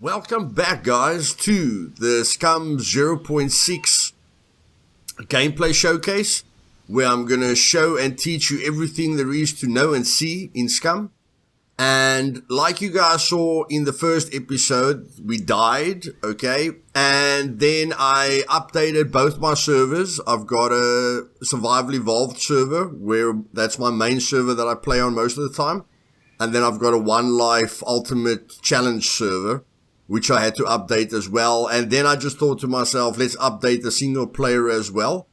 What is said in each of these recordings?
Welcome back, guys, to the Scum 0.6 gameplay showcase, where I'm going to show and teach you everything there is to know and see in Scum. And like you guys saw in the first episode, we died, okay? And then I updated both my servers. I've got a Survival Evolved server, where that's my main server that I play on most of the time. And then I've got a One Life Ultimate Challenge server, which I had to update as well. And then I just thought to myself, let's update the single player as well.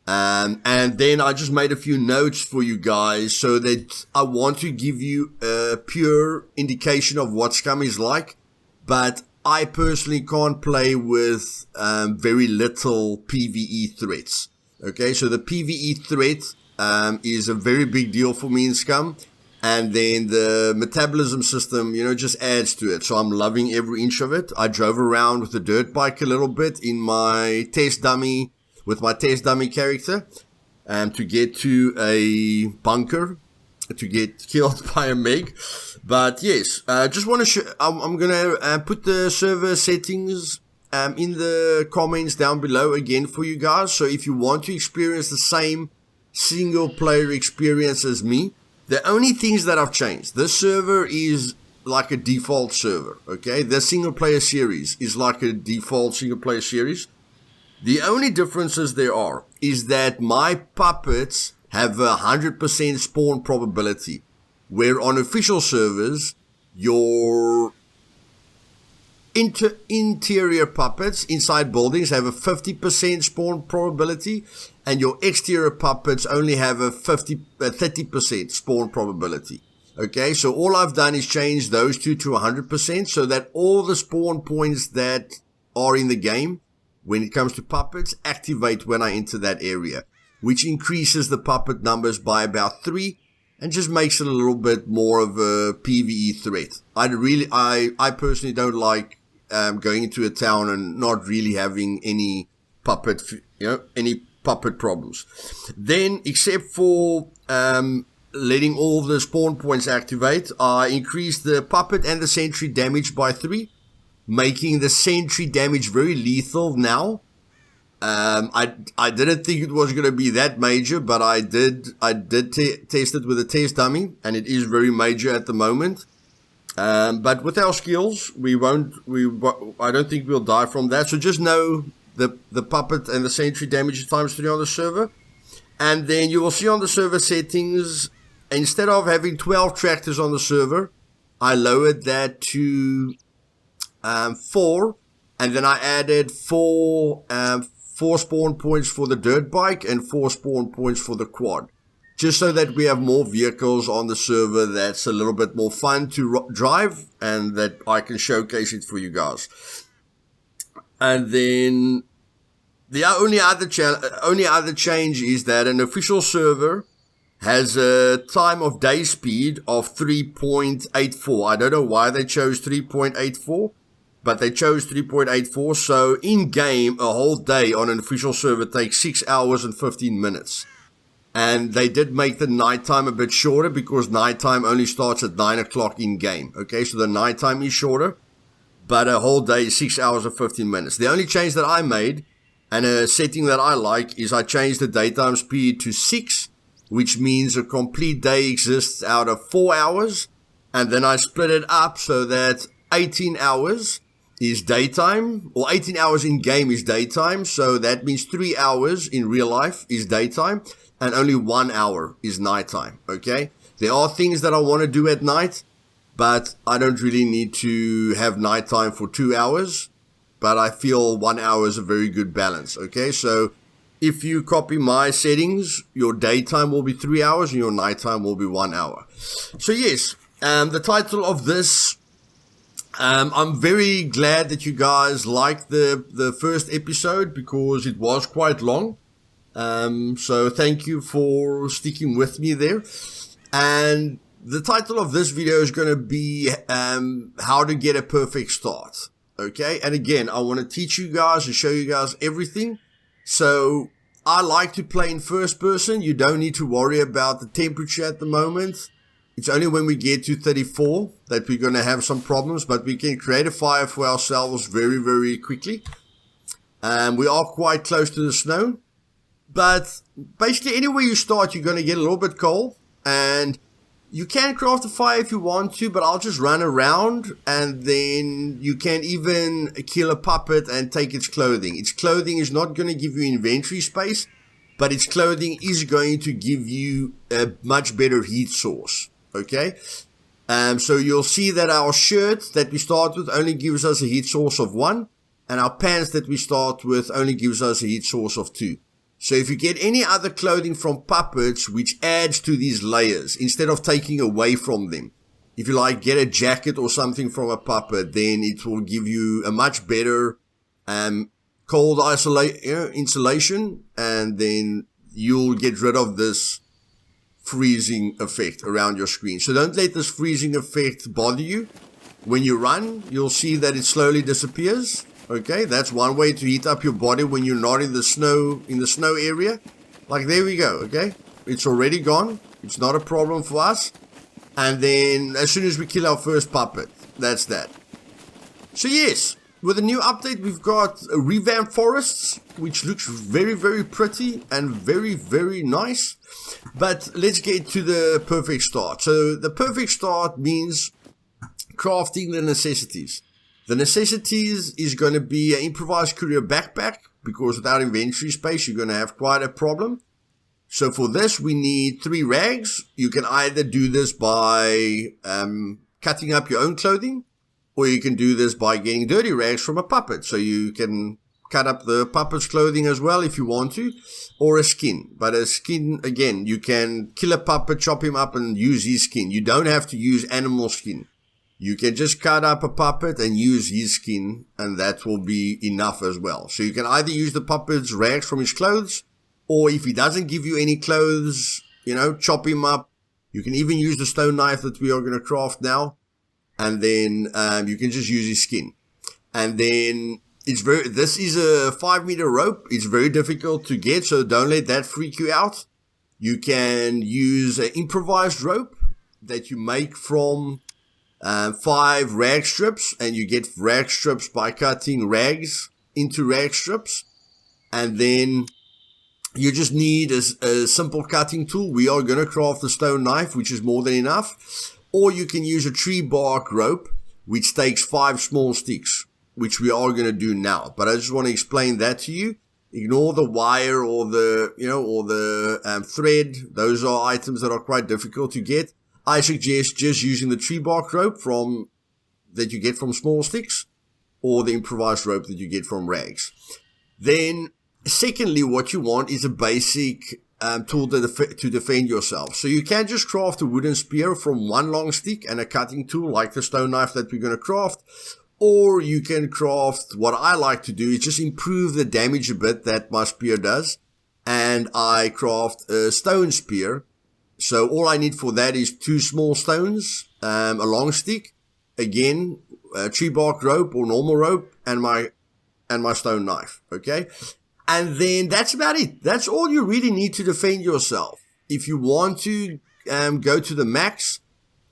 And then I just made a few notes for you guys so that I want to give you a pure indication of what Scum is like. But I personally can't play with very little PvE threats. Okay, so the PvE threat is a very big deal for me in Scum. And then the metabolism system, just adds to it. So I'm loving every inch of it. I drove around with the dirt bike a little bit in my test dummy, with my test dummy character, to get to a bunker, to get killed by a Meg. But yes, just want to show, I'm going to put the server settings in the comments down below again for you guys. So if you want to experience the same single player experience as me, the only things that I've changed, this server is like a default server, okay? The single player series is like a default single player series. The only differences there are is that my puppets have 100% spawn probability, where on official servers, your interior puppets inside buildings have a 50% spawn probability, and your exterior puppets only have a 30% spawn probability. Okay, so all I've done is change those two to 100% so that all the spawn points that are in the game, when it comes to puppets, activate when I enter that area, which increases the puppet numbers by about 3 and just makes it a little bit more of a PvE threat. I personally don't like going into a town and not really having any puppet, any puppet problems. Then, except for letting all the spawn points activate, I increased the puppet and the sentry damage by 3, making the sentry damage very lethal now. I didn't think it was going to be that major, but I did test it with a test dummy, and it is very major at the moment. But with our skills, I don't think we'll die from that. So just know the puppet and the sentry damage is times 3 on the server. And then you will see on the server settings, instead of having 12 tractors on the server, I lowered that to 4. And then I added 4 spawn points for the dirt bike and 4 spawn points for the quad. Just so that we have more vehicles on the server that's a little bit more fun to drive, and that I can showcase it for you guys. And then the only other change is that an official server has a time of day speed of 3.84. I don't know why they chose 3.84, but they chose 3.84. So in game, a whole day on an official server takes 6 hours and 15 minutes. And they did make the nighttime a bit shorter because nighttime only starts at 9 o'clock in game. Okay, so the nighttime is shorter, but a whole day is 6 hours and 15 minutes. The only change that I made, and a setting that I like, is I changed the daytime speed to 6, which means a complete day exists out of 4 hours. And then I split it up so that 18 hours is daytime, or 18 hours in game is daytime. So that means 3 hours in real life is daytime, and only 1 hour is nighttime, okay? There are things that I want to do at night, but I don't really need to have nighttime for 2 hours, but I feel 1 hour is a very good balance, okay? So if you copy my settings, your daytime will be 3 hours and your nighttime will be 1 hour. So yes, the title of this, I'm very glad that you guys liked the first episode because it was quite long. So thank you for sticking with me there. And the title of this video is going to be how to get a perfect start. Okay, and again, I want to teach you guys and show you guys everything. So I like to play in first person. You don't need to worry about the temperature at the moment. It's only when we get to 34 that we're going to have some problems, but we can create a fire for ourselves very, very quickly. We are quite close to the snow, but basically anywhere you start, you're going to get a little bit cold, and you can craft a fire if you want to, but I'll just run around, and then you can even kill a puppet and take its clothing. Its clothing is not going to give you inventory space, but its clothing is going to give you a much better heat source. Okay, so you'll see that our shirt that we start with only gives us a heat source of 1, and our pants that we start with only gives us a heat source of 2. So if you get any other clothing from puppets, which adds to these layers, instead of taking away from them, if you like get a jacket or something from a puppet, then it will give you a much better cold insulation, and then you'll get rid of this freezing effect around your screen. So don't let this freezing effect bother you. When you run, you'll see that it slowly disappears. Okay, that's one way to heat up your body when you're not in the snow area. Like, there we go. Okay, it's already gone. It's not a problem for us. And then as soon as we kill our first puppet, that's that. So yes, with the new update, we've got revamped forests, which looks very, very pretty and very, very nice. But let's get to the perfect start. So the perfect start means crafting the necessities. The necessities is going to be an improvised courier backpack, because without inventory space, you're going to have quite a problem. So for this, we need 3 rags. You can either do this by cutting up your own clothing, or you can do this by getting dirty rags from a puppet. So you can cut up the puppet's clothing as well if you want to, or a skin. But a skin, again, you can kill a puppet, chop him up, and use his skin. You don't have to use animal skin. You can just cut up a puppet and use his skin, and that will be enough as well. So you can either use the puppet's rags from his clothes, or if he doesn't give you any clothes, chop him up. You can even use the stone knife that we are going to craft now, and then you can just use his skin. And then this is a 5-meter rope. It's very difficult to get, so don't let that freak you out. You can use an improvised rope that you make from 5 rag strips, and you get rag strips by cutting rags into rag strips. And then you just need a simple cutting tool. We are going to craft a stone knife, which is more than enough. Or you can use a tree bark rope, which takes 5 small sticks, which we are going to do now. But I just want to explain that to you. Ignore the wire or the thread. Those are items that are quite difficult to get. I suggest just using the tree bark rope that you get from small sticks, or the improvised rope that you get from rags. Then, secondly, what you want is a basic tool to defend yourself. So you can just craft a wooden spear from 1 long stick and a cutting tool like the stone knife that we're going to craft. Or you can craft, what I like to do is just improve the damage a bit that my spear does. And I craft a stone spear. So all I need for that is 2 small stones, a long stick, again, a tree bark rope or normal rope, and my stone knife. Okay. And then that's about it. That's all you really need to defend yourself. If you want to go to the max,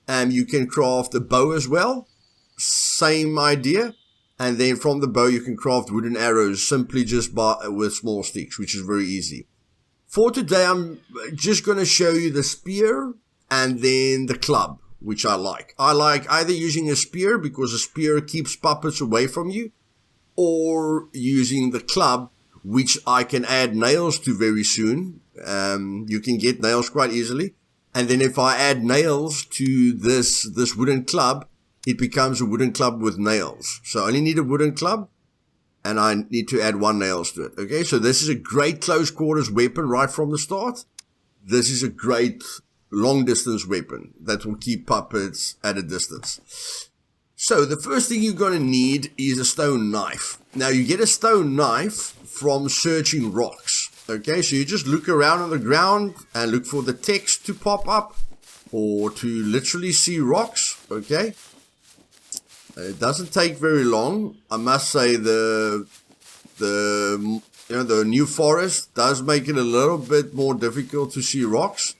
you can craft a bow as well. Same idea. And then from the bow, you can craft wooden arrows simply just with small sticks, which is very easy. For today, I'm just going to show you the spear and then the club, which I like. I like either using a spear because a spear keeps puppets away from you, or using the club, which I can add nails to very soon. You can get nails quite easily. And then if I add nails to this wooden club, it becomes a wooden club with nails. So I only need a wooden club, and I need to add 1 nails to it. Okay, so this is a great close quarters weapon right from the start. This is a great long distance weapon that will keep puppets at a distance. So the first thing you're going to need is a stone knife. Now you get a stone knife from searching rocks. Okay, so you just look around on the ground and look for the text to pop up, or to literally see rocks. Okay. It doesn't take very long. I must say the new forest does make it a little bit more difficult to see rocks.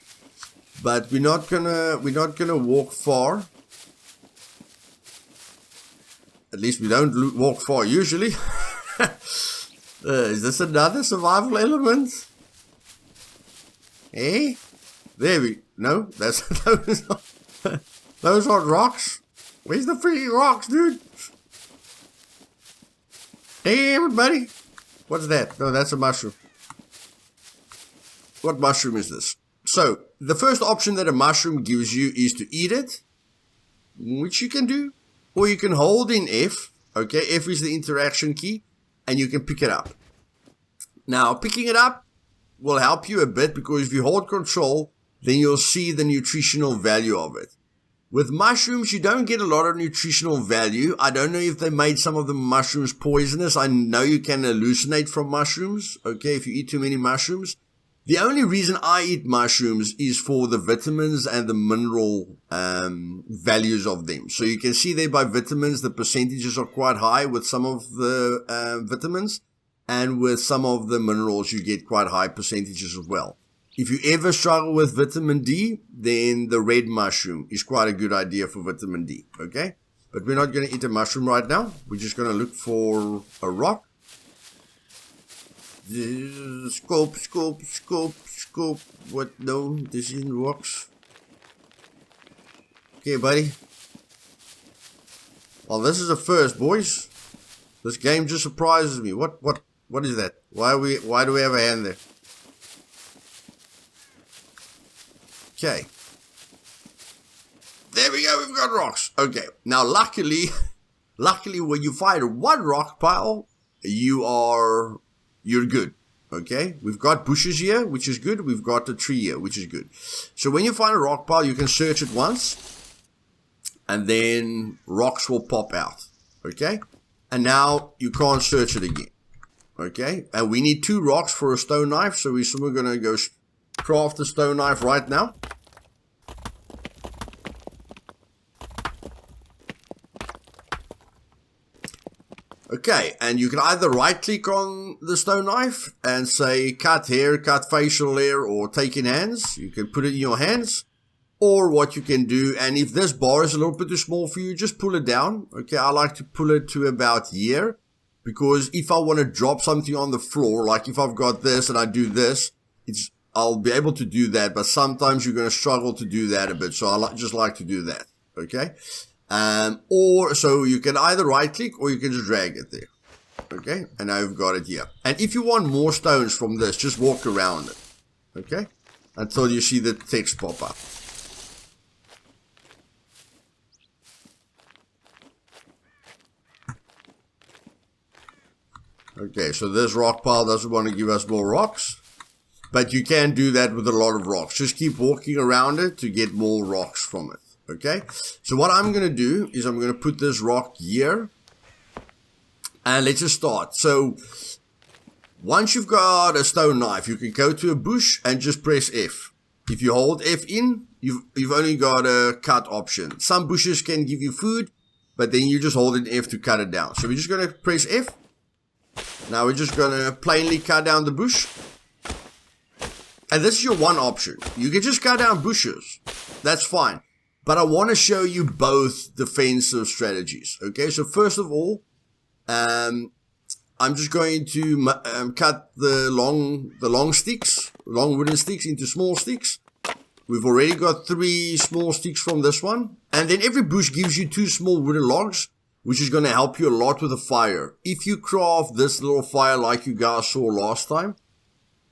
But we're not gonna walk far. At least we don't walk far usually. Is this another survival element? Eh? There we... No, that's... Those aren't rocks. Where's the freaking rocks, dude? Damn it, buddy. What's that? No, that's a mushroom. What mushroom is this? So, the first option that a mushroom gives you is to eat it, which you can do. Or you can hold in F. Okay, F is the interaction key. And you can pick it up. Now, picking it up will help you a bit because if you hold control, then you'll see the nutritional value of it. With mushrooms, you don't get a lot of nutritional value. I don't know if they made some of the mushrooms poisonous. I know you can hallucinate from mushrooms, okay, if you eat too many mushrooms. The only reason I eat mushrooms is for the vitamins and the mineral values of them. So you can see there by vitamins, the percentages are quite high with some of the vitamins. And with some of the minerals, you get quite high percentages as well. If you ever struggle with vitamin D, then the red mushroom is quite a good idea for vitamin D, okay? But we're not going to eat a mushroom right now. We're just going to look for a rock. Scope. What? No, this isn't rocks. Okay, buddy. Well, this is a first, boys. This game just surprises me. What is that? Why do we have a hand there? Okay. There we go, we've got rocks. Okay. Now luckily when you find one rock pile, you're good. Okay? We've got bushes here, which is good. We've got a tree here, which is good. So when you find a rock pile, you can search it once, and then rocks will pop out. Okay? And now you can't search it again. Okay? And we need 2 rocks for a stone knife, so we're going to go craft a stone knife right now. Okay, and you can either right click on the stone knife and say cut hair, cut facial hair, or take in hands. You can put it in your hands. Or what you can do, and if this bar is a little bit too small for you, just pull it down. Okay, I like to pull it to about here, because if I want to drop something on the floor, like if I've got this and I do this, I'll be able to do that, but sometimes you're going to struggle to do that a bit, so I just like to do that. Okay, or so you can either right click or you can just drag it there. Okay, and now you've got it here. And if you want more stones from this, just walk around it. Okay, until you see the text pop up. Okay, so this rock pile doesn't want to give us more rocks. But you can do that with a lot of rocks. Just keep walking around it to get more rocks from it. Okay, so what I'm going to do is I'm going to put this rock here. And let's just start. So once you've got a stone knife, you can go to a bush and just press F. If you hold F in, you've only got a cut option. Some bushes can give you food, but then you just hold in F to cut it down. So we're just going to press F. Now we're just going to plainly cut down the bush. And this is your one option. You can just cut down bushes. That's fine. But I want to show you both defensive strategies. Okay, so first of all, I'm just going to cut the long sticks, long wooden sticks into small sticks. We've already got 3 small sticks from this one. And then every bush gives you 2 small wooden logs, which is going to help you a lot with the fire. If you craft this little fire like you guys saw last time,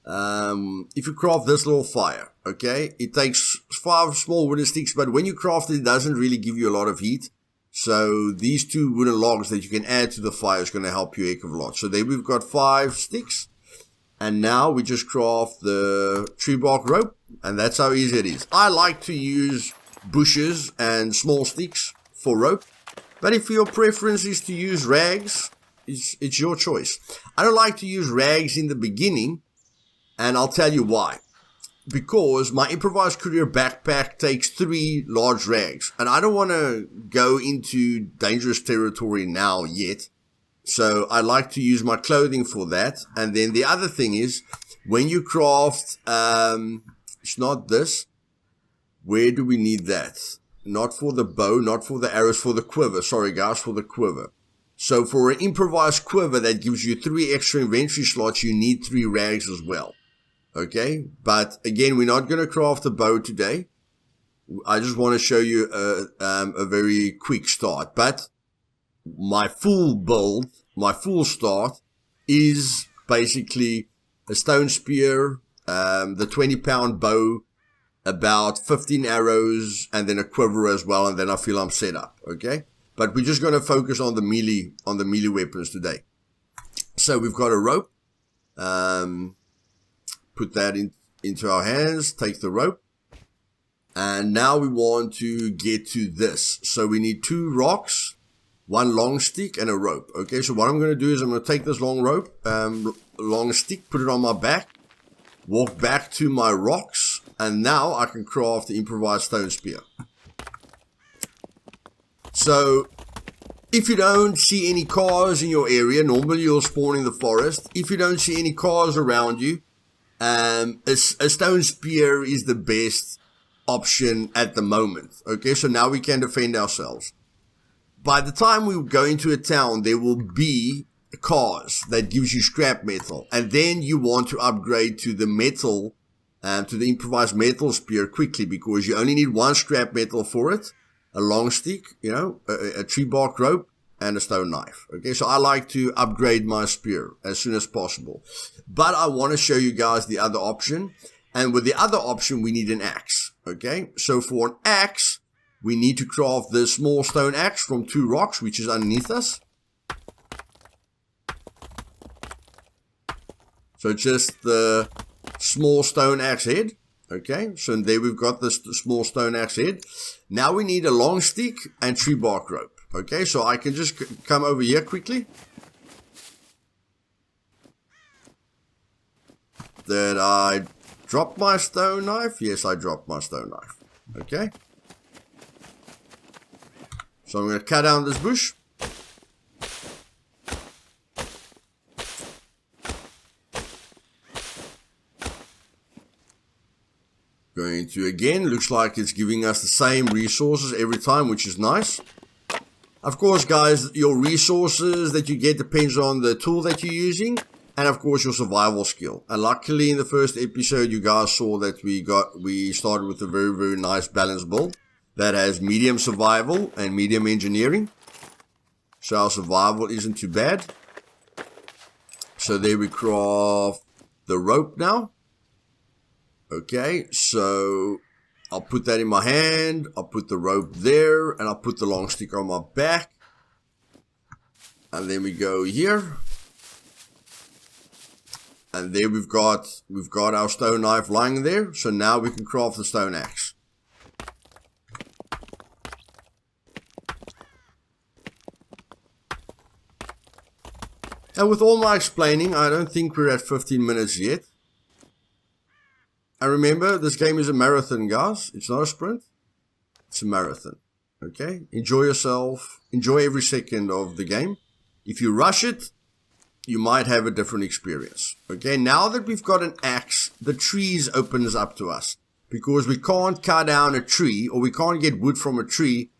if you craft this little fire, okay, it takes 5 small wooden sticks, but when you craft it, it doesn't really give you a lot of heat. So these 2 wooden logs that you can add to the fire is going to help you a heck of a lot. So there we've got 5 sticks. And now we just craft the tree bark rope. And that's how easy it is. I like to use bushes and small sticks for rope. But if your preference is to use rags, it's your choice. I don't like to use rags in the beginning. And I'll tell you why. Because my improvised courier backpack takes 3 large rags. And I don't want to go into dangerous territory now yet. So I like to use my clothing for that. And then the other thing is, when you craft, it's not this. Where do we need that? Not for the bow, not for the arrows, for the quiver. Sorry guys, for the quiver. So for an improvised quiver that gives you 3 extra inventory slots, you need 3 rags as well. Okay, but again, we're not going to craft a bow today. I just want to show you a very quick start. But my full build, my full start is basically a stone spear, the 20-pound bow, about 15 arrows, and then a quiver as well, and then I feel I'm set up, okay? But we're just going to focus on the melee weapons today. So we've got a rope. Put that into our hands, take the rope. And now we want to get to this. So we need 2 rocks, 1 long stick, and a rope. Okay, so what I'm going to do is I'm going to take this long rope, long stick, put it on my back, walk back to my rocks, and now I can craft the improvised stone spear. So, if you don't see any cars in your area, normally you'll spawn in the forest. If you don't see any cars around you, a stone spear is the best option at the moment. Okay, so now we can defend ourselves. By the time we go into a town, there will be cars that gives you scrap metal, and then you want to upgrade to the metal, to the improvised metal spear quickly, because you only need 1 scrap metal for it, a long stick, you know, a tree bark rope, and a stone knife. Okay, so I like to upgrade my spear as soon as possible. But I want to show you guys the other option, and with the other option, we need an axe. Okay, so for an axe, we need to craft the small stone axe from 2 rocks, which is underneath us. So just the small stone axe head. Okay, so there we've got the small stone axe head. Now we need a long stick and tree bark rope. Okay, so I can just come over here quickly. Did I drop my stone knife? Yes, I dropped my stone knife. Okay. So I'm going to cut down this bush. Going to, again, looks like it's giving us the same resources every time, which is nice. Of course, guys, your resources that you get depends on the tool that you're using, and of course your survival skill. And luckily in the first episode you guys saw that we started with a very, very nice balanced build that has medium survival and medium engineering. So our survival isn't too bad. So there we craft the rope now. Okay, so I'll put that in my hand, I'll put the rope there, and I'll put the long stick on my back. And then we go here. And there we've got our stone knife lying there. So now we can craft the stone axe. And with all my explaining, I don't think we're at 15 minutes yet. And remember, this game is a marathon, guys. It's not a sprint. It's a marathon. Okay? Enjoy yourself. Enjoy every second of the game. If you rush it, you might have a different experience. Okay? Now that we've got an axe, the trees opens up to us. Because we can't cut down a tree, or we can't get wood from a tree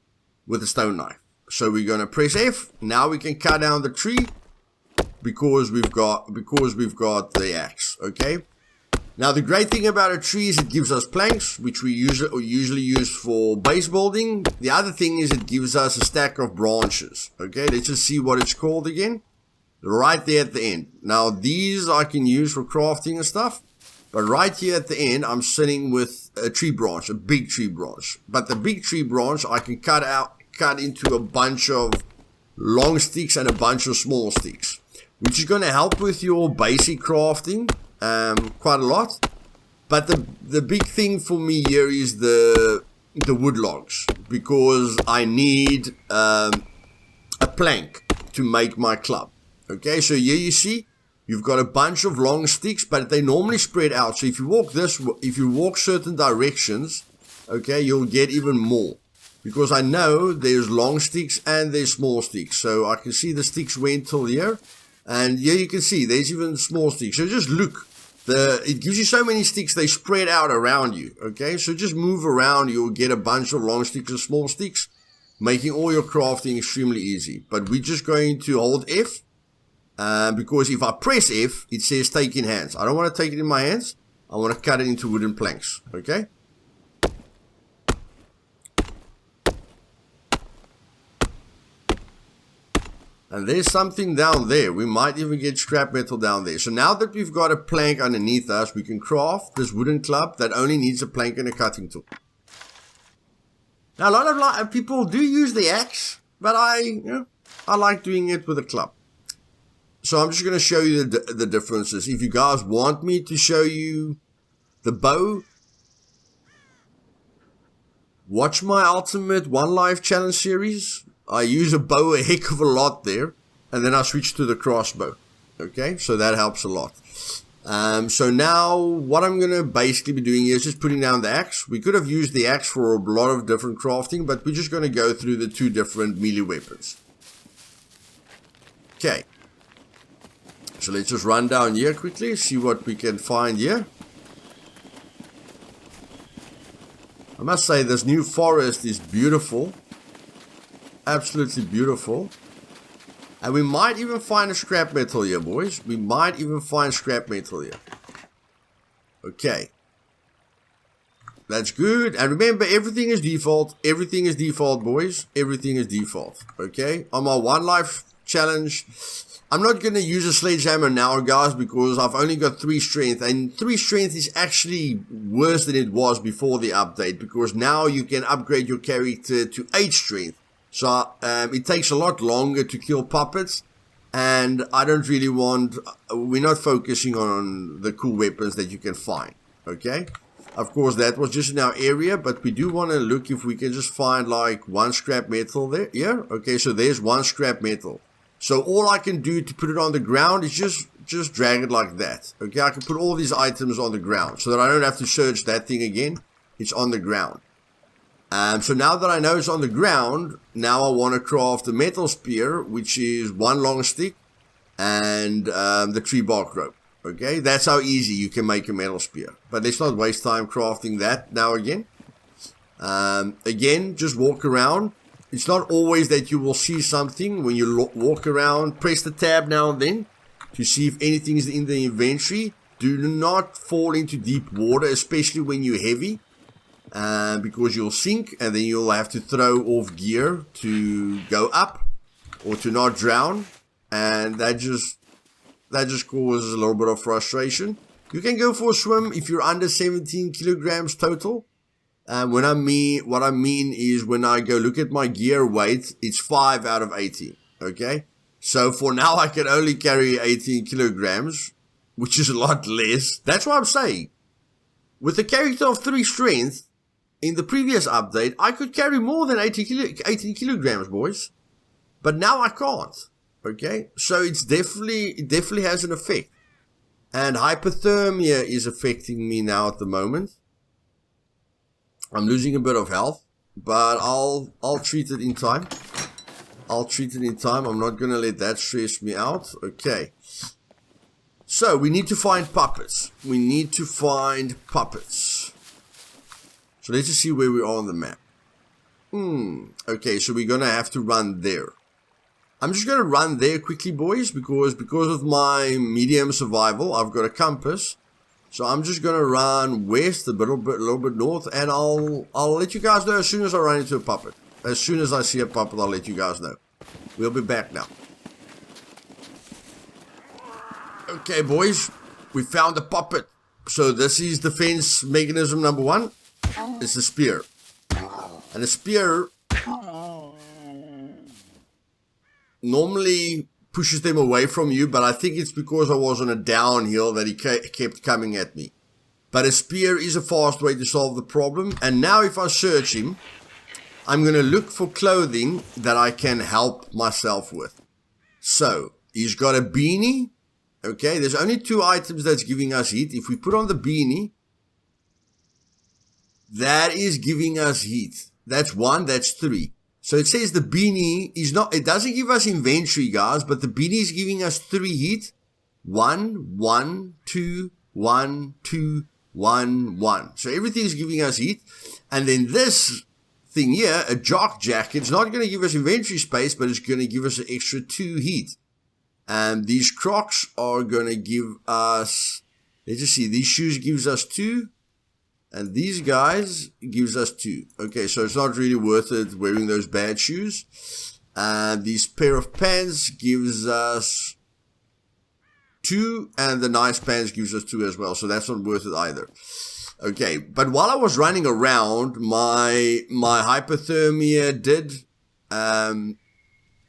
with a stone knife. So we're going to press F. Now we can cut down the tree because we've got the axe. Okay? Now the great thing about a tree is it gives us planks, which we usually use for base building. The other thing is it gives us a stack of branches. Okay, let's just see what it's called again. Right there at the end. Now these I can use for crafting and stuff. But right here at the end, I'm sitting with a tree branch, a big tree branch. But the big tree branch I can cut into a bunch of long sticks and a bunch of small sticks, which is going to help with your basic crafting. Quite a lot, but the big thing for me here is the wood logs, because I need a plank to make my club. Okay, so here you see you've got a bunch of long sticks, but they normally spread out. So if you walk certain directions, okay, you'll get even more, because I know there's long sticks and there's small sticks. So I can see the sticks went till here, and here you can see there's even small sticks. So just look It gives you so many sticks, they spread out around you, okay? So just move around, you'll get a bunch of long sticks and small sticks, making all your crafting extremely easy. But we're just going to hold F, because if I press F, it says take in hands. I don't want to take it in my hands, I want to cut it into wooden planks, okay? And there's something down there. We might even get scrap metal down there. So now that we've got a plank underneath us, we can craft this wooden club that only needs a plank and a cutting tool. Now, a lot of people do use the axe, but I like doing it with a club. So I'm just going to show you the differences. If you guys want me to show you the bow, watch my Ultimate One Life Challenge series. I use a bow a heck of a lot there, and then I switch to the crossbow. Okay, so that helps a lot. So now what I'm going to basically be doing is just putting down the axe. We could have used the axe for a lot of different crafting, but we're just going to go through the two different melee weapons. Okay, so let's just run down here quickly, see what we can find here. I must say this new forest is beautiful. Absolutely beautiful. And we might even find a scrap metal here, boys. We might even find scrap metal here. Okay. That's good. And remember, everything is default. Everything is default, boys. Everything is default. Okay. On my One Life Challenge, I'm not going to use a sledgehammer now, guys, because I've only got 3 strength. And 3 strength is actually worse than it was before the update, because now you can upgrade your character to 8 strength. So it takes a lot longer to kill puppets, and I don't really want, we're not focusing on the cool weapons that you can find, okay? Of course, that was just in our area, but we do want to look if we can just find like 1 scrap metal there. Yeah, okay, so there's 1 scrap metal. So all I can do to put it on the ground is just drag it like that, okay? I can put all these items on the ground so that I don't have to search that thing again. It's on the ground. So now that I know it's on the ground, now I want to craft a metal spear, which is 1 long stick and the tree bark rope. Okay, that's how easy you can make a metal spear. But let's not waste time crafting that now again. Again, just walk around. It's not always that you will see something when you walk around. Press the tab now and then to see if anything is in the inventory. Do not fall into deep water, especially when you're heavy. Because you'll sink, and then you'll have to throw off gear to go up or to not drown, and that just causes a little bit of frustration. You can go for a swim if you're under 17 kilograms total. What I mean is when I go look at my gear weight, it's 5 out of 18. Okay, so for now I can only carry 18 kilograms, which is a lot less. That's what I'm saying. With a character of 3 strength. In the previous update, I could carry more than 18 kilograms, boys. But now I can't. Okay? So it definitely has an effect. And hypothermia is affecting me now at the moment. I'm losing a bit of health. But I'll treat it in time. I'll treat it in time. I'm not going to let that stress me out. Okay. So we need to find puppets. We need to find puppets. So let's just see where we are on the map. Okay, so we're going to have to run there. I'm just going to run there quickly, boys, because of my medium survival, I've got a compass. So I'm just going to run west, a little bit north, and I'll let you guys know as soon as I run into a puppet. As soon as I see a puppet, I'll let you guys know. We'll be back now. Okay, boys, we found a puppet. So this is defense mechanism number 1. It's a spear. And a spear normally pushes them away from you, but I think it's because I was on a downhill that he kept coming at me. But a spear is a fast way to solve the problem. And now if I search him, I'm going to look for clothing that I can help myself with. So, he's got a beanie. Okay, there's only 2 items that's giving us heat. If we put on the beanie, that is giving us heat. That's 1, that's 3. So it says the beanie is not, it doesn't give us inventory, guys, but the beanie is giving us 3 heat. 1, 1, 2, 1, 2, 1, 1. So everything's giving us heat. And then this thing here, a jock jacket, it's not going to give us inventory space, but it's going to give us an extra 2 heat. And these Crocs are going to give us, let's just see, these shoes gives us 2. And these guys gives us 2. Okay, so it's not really worth it wearing those bad shoes. And this pair of pants gives us 2. And the nice pants gives us 2 as well. So that's not worth it either. Okay, but while I was running around, my hypothermia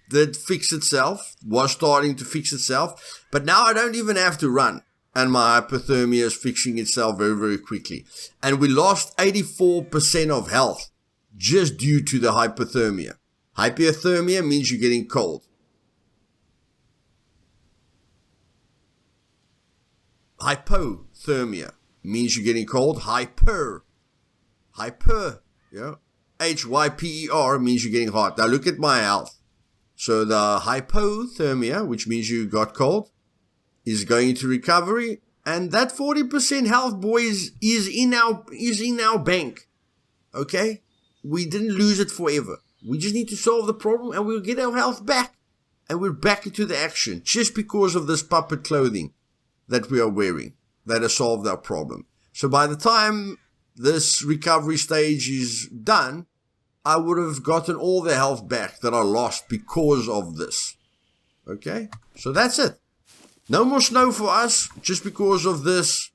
did fix itself, was starting to fix itself, but now I don't even have to run, and my hypothermia is fixing itself very, very quickly. And we lost 84% of health just due to the hypothermia. Hypothermia means you're getting cold. Hypothermia means you're getting cold. Hyper, yeah. Hyper means you're getting hot. Now look at my health. So the hypothermia, which means you got cold, is going into recovery, and that 40% health, boys, is in our bank. Okay, we didn't lose it forever. We just need to solve the problem, and we'll get our health back, and we're back into the action just because of this puppet clothing that we are wearing. That has solved our problem. So by the time this recovery stage is done, I would have gotten all the health back that I lost because of this. Okay? So that's it. No more snow for us just because of this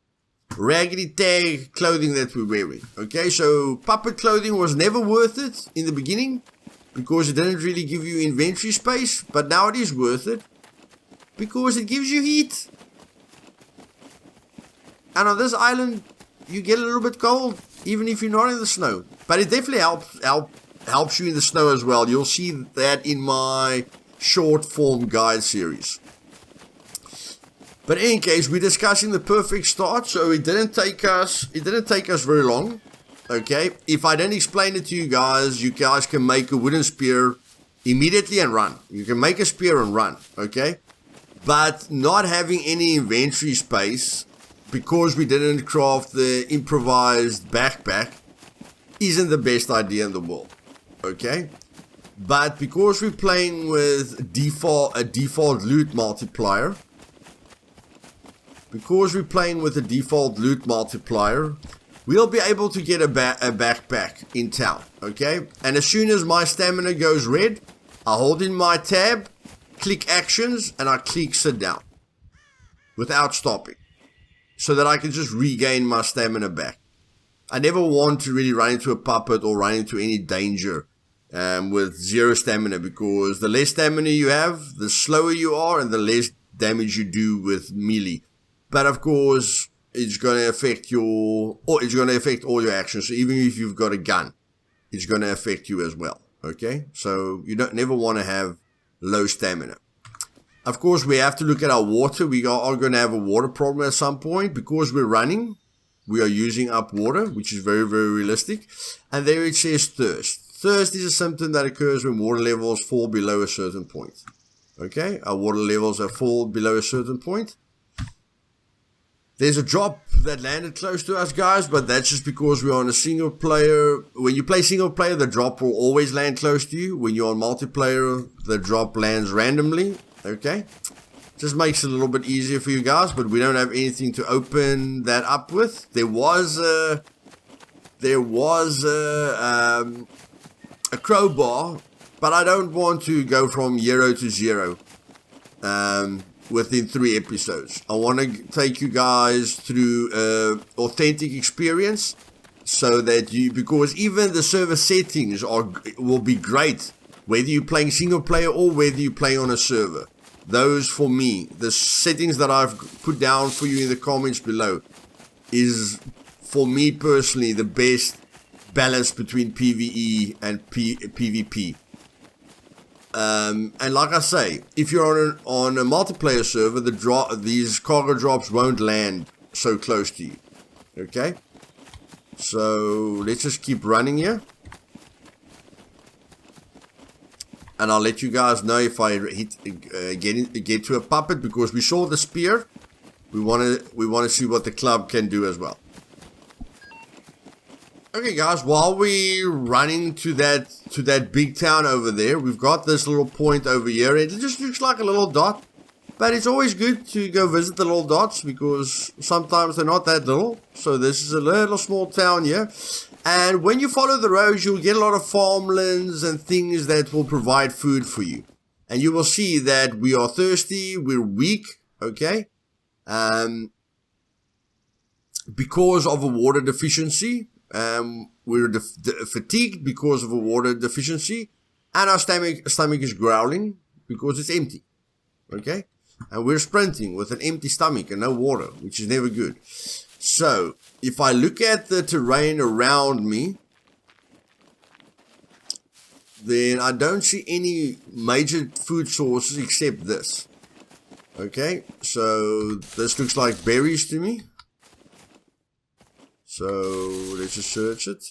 raggedy tag clothing that we're wearing. Okay? So puppet clothing was never worth it in the beginning because it didn't really give you inventory space. But now it is worth it because it gives you heat. And on this island, you get a little bit cold, even if you're not in the snow. But it definitely helps you in the snow as well. You'll see that in my short form guide series. But in any case, we're discussing the perfect start, so it didn't take us very long. Okay, if I didn't explain it to you guys can make a wooden spear immediately and run. You can make a spear and run. Okay, but not having any inventory space, because we didn't craft the improvised backpack, isn't the best idea in the world. Okay? But because we're playing with a default loot multiplier, we'll be able to get a backpack in town. Okay? And as soon as my stamina goes red, I hold in my tab, click actions, and I click sit down without stopping, so that I can just regain my stamina back. I never want to really run into a puppet or run into any danger with 0 stamina, because the less stamina you have, the slower you are and the less damage you do with melee. But of course, it's going to affect all your actions. So even if you've got a gun, it's going to affect you as well. Okay? So you never want to have low stamina. Of course, we have to look at our water. We are going to have a water problem at some point. Because we're running, we are using up water, which is very, very realistic. And there it says thirst. Thirst is a symptom that occurs when water levels fall below a certain point. Okay, our water levels have fallen below a certain point. There's a drop that landed close to us, guys, but that's just because we're on a single player. When you play single player, the drop will always land close to you. When you're on multiplayer, the drop lands randomly. Okay, just makes it a little bit easier for you guys, but we don't have anything to open that up with. There was a crowbar, but I don't want to go from 0 to 0 within 3 episodes. I want to take you guys through authentic experience, so that because even the server settings will be great, whether you're playing single player or whether you play on a server. Those, for me, the settings that I've put down for you in the comments below, is, for me personally, the best balance between PvE and PvP. And like I say, if you're on a multiplayer server, these cargo drops won't land so close to you. Okay? So let's just keep running here. And I'll let you guys know if I get to a puppet, because we saw the spear. we want to see what the club can do as well. Okay, guys, while we're running to that big town over there, we've got this little point over here. It just looks like a little dot, but it's always good to go visit the little dots because sometimes they're not that little. So this is a little small town here. And when you follow the roads, you'll get a lot of farmlands and things that will provide food for you. And you will see that we are thirsty, we're weak, okay? Because of a water deficiency. We're fatigued because of a water deficiency, and our stomach is growling because it's empty, okay? And we're sprinting with an empty stomach and no water, which is never good. So, if I look at the terrain around me, then I don't see any major food sources except this. Okay, so this looks like berries to me. So let's just search it.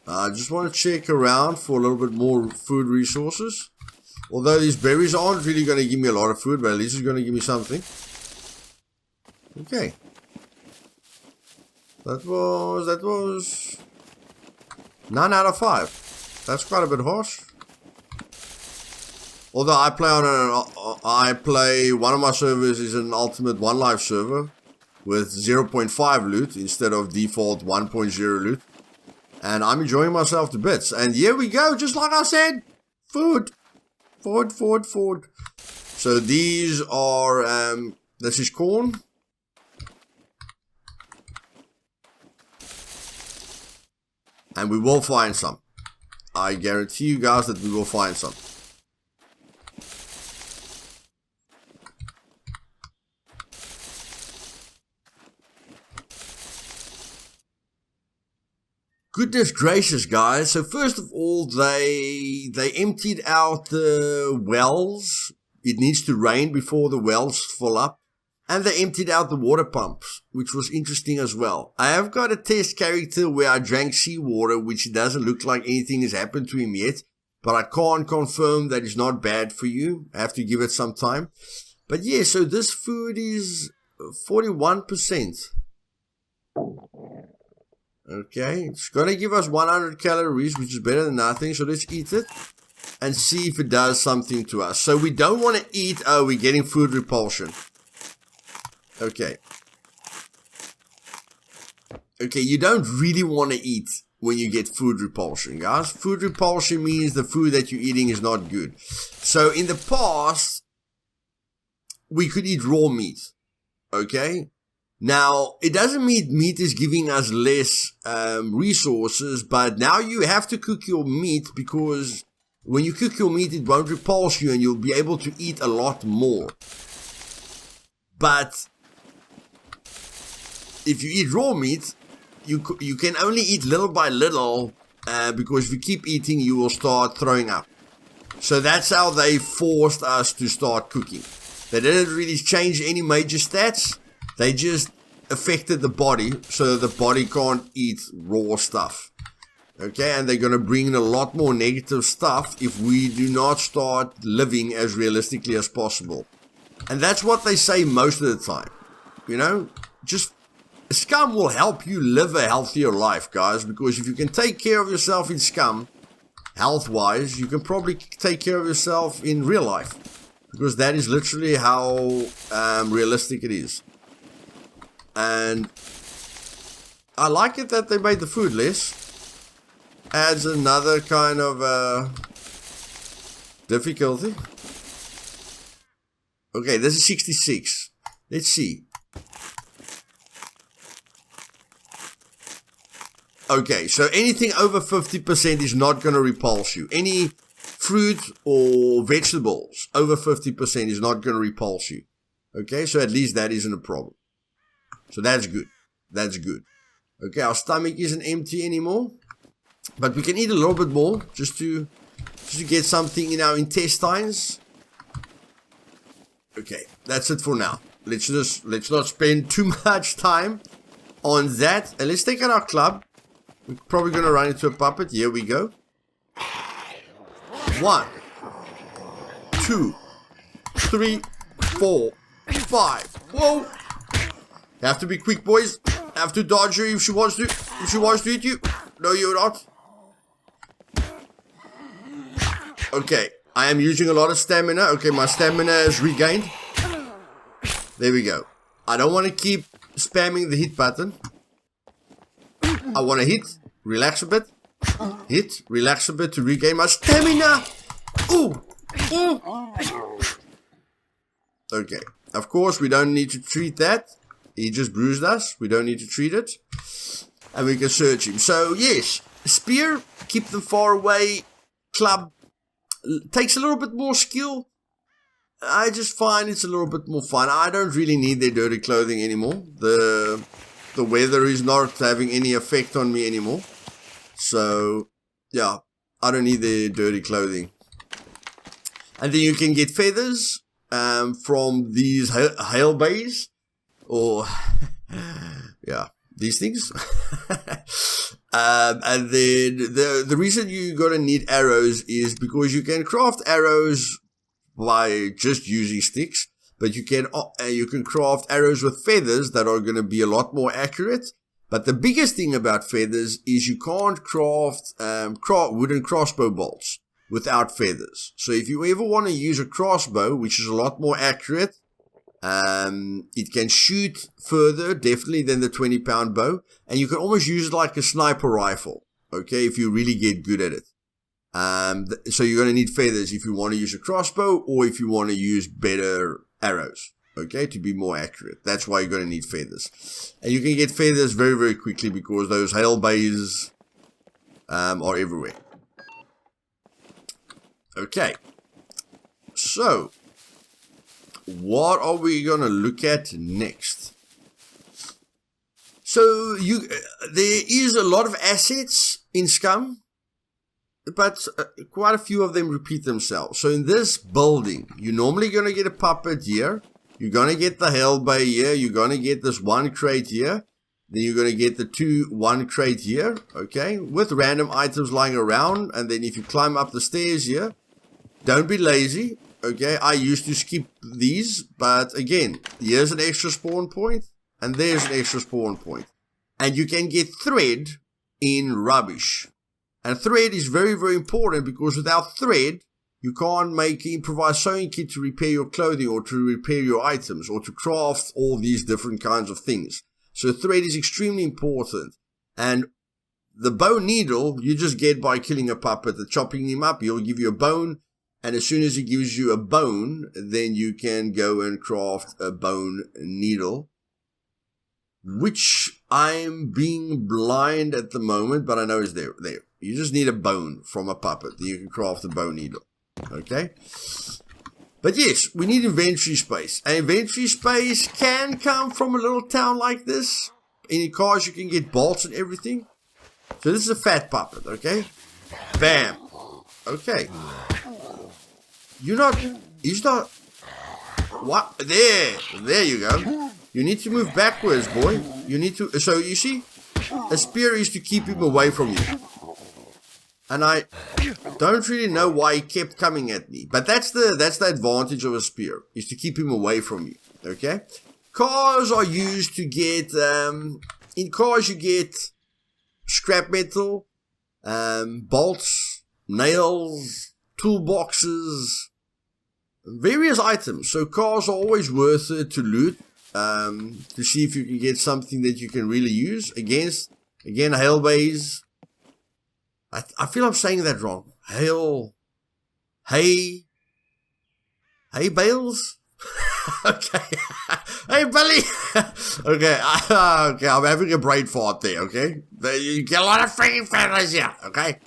I just want to check around for a little bit more food resources. Although these berries aren't really going to give me a lot of food, but at least it's going to give me something. Okay. That was 9 out of 5. That's quite a bit harsh. Although I play one of my servers is an ultimate 1 life server with 0.5 loot instead of default 1.0 loot. And I'm enjoying myself to bits. And here we go, just like I said. Food. Food. So these are, this is corn. And we will find some. I guarantee you guys that we will find some. Goodness gracious, guys. So first of all, they emptied out the wells. It needs to rain before the wells fill up. And they emptied out the water pumps, which was interesting as well. I have got a test character where I drank seawater, which doesn't look like anything has happened to him yet. But I can't confirm that it's not bad for you. I have to give it some time. But yeah, so this food is 41%. Okay, it's going to give us 100 calories, which is better than nothing. So let's eat it and see if it does something to us. So we don't want to eat, oh, we're getting food repulsion. Okay. Okay, you don't really want to eat when you get food repulsion, guys. Food repulsion means the food that you're eating is not good. So in the past, we could eat raw meat. Okay? Now, it doesn't mean meat is giving us less resources, but now you have to cook your meat because when you cook your meat, it won't repulse you and you'll be able to eat a lot more. But if you eat raw meat, you can only eat little by little because if you keep eating, you will start throwing up. So that's how they forced us to start cooking. They didn't really change any major stats. They just affected the body so that the body can't eat raw stuff. Okay, and they're going to bring in a lot more negative stuff if we do not start living as realistically as possible. And that's what they say most of the time. You know, just Scum will help you live a healthier life, guys, because if you can take care of yourself in Scum, health-wise, you can probably take care of yourself in real life. Because that is literally how realistic it is. And I like it that they made the food less. Adds another kind of difficulty. Okay, this is 66. Let's see. Okay, so anything over 50% is not going to repulse you. Any fruit or vegetables over 50% is not going to repulse you. Okay, so at least that isn't a problem. So that's good. That's good. Okay, our stomach isn't empty anymore. But we can eat a little bit more just to get something in our intestines. Okay, that's it for now. Let's not spend too much time on that. And let's take out our club. We're probably going to run into a puppet. Here we go. 1, 2, 3, 4, 5. Whoa! You have to be quick, boys. Have to dodge her if she wants to. If she wants to hit you. No, you're not. Okay. I am using a lot of stamina. Okay, my stamina is regained. There we go. I don't want to keep spamming the hit button. I want to hit, relax a bit. Hit, relax a bit to regain my stamina. Ooh. Okay. Of course, we don't need to treat that. He just bruised us. We don't need to treat it. And we can search him. So, yes. Spear, keep them far away. Club takes a little bit more skill. I just find it's a little bit more fun. I don't really need their dirty clothing anymore. The weather is not having any effect on me anymore. So, yeah. I don't need their dirty clothing. And then you can get feathers from these hail bays. Or, yeah, these things. And then the reason you're going to need arrows is because you can craft arrows by just using sticks. But you can craft arrows with feathers that are going to be a lot more accurate. But the biggest thing about feathers is you can't craft wooden crossbow bolts without feathers. So if you ever want to use a crossbow, which is a lot more accurate, it can shoot further, definitely, than the 20-pound bow. And you can almost use it like a sniper rifle, okay, if you really get good at it. So you're going to need feathers if you want to use a crossbow or if you want to use better arrows, okay, to be more accurate. That's why you're going to need feathers. And you can get feathers very, very quickly because those hail bays are everywhere. Okay. So, what are we going to look at next? So, there is a lot of assets in Scum, but quite a few of them repeat themselves. So, in this building, you're normally going to get a puppet here. You're going to get the hell bay here. You're going to get this one crate here. Then you're going to get the one crate here, okay, with random items lying around. And then if you climb up the stairs here, don't be lazy. Okay, I used to skip these, but again, here's an extra spawn point, and there's an extra spawn point. And you can get thread in rubbish. And thread is very, very important because without thread, you can't make an improvised sewing kit to repair your clothing or to repair your items or to craft all these different kinds of things. So thread is extremely important. And the bone needle, you just get by killing a puppet and chopping him up. He'll give you a bone. And as soon as he gives you a bone, then you can go and craft a bone needle. Which I'm being blind at the moment, but I know is there. You just need a bone from a puppet. Then you can craft a bone needle. Okay? But yes, we need inventory space. And inventory space can come from a little town like this. In cars, you can get bolts and everything. So this is a fat puppet, okay? Bam. Okay. He's not, what? There you go. You need to move backwards, boy. You need to, so you see, a spear is to keep him away from you. And I don't really know why he kept coming at me. But that's the advantage of a spear, is to keep him away from you, okay? Cars are used to get, in cars you get scrap metal, bolts, nails, toolboxes, various items. So cars are always worth it to loot, to see if you can get something that you can really use against, again, hail bays. I feel I'm saying that wrong. Hay bales? Okay. Hey, Billy! Okay, I'm having a brain fart there, okay? You get a lot of freaking feathers here, okay?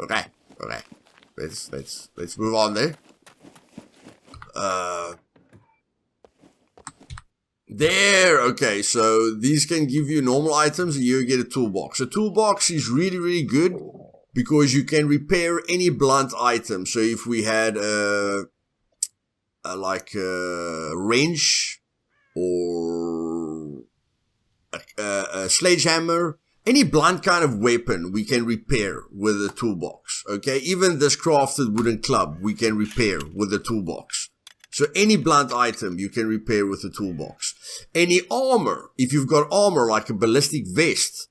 Okay. Let's move on there. There, okay, so these can give you normal items and you get a toolbox. A toolbox is really, really good because you can repair any blunt item. So if we had like a wrench or a sledgehammer, Any blunt kind of weapon we can repair with the toolbox, okay? Even this crafted wooden club we can repair with the toolbox. So any blunt item you can repair with the toolbox. Any armor, if you've got armor like a ballistic vest,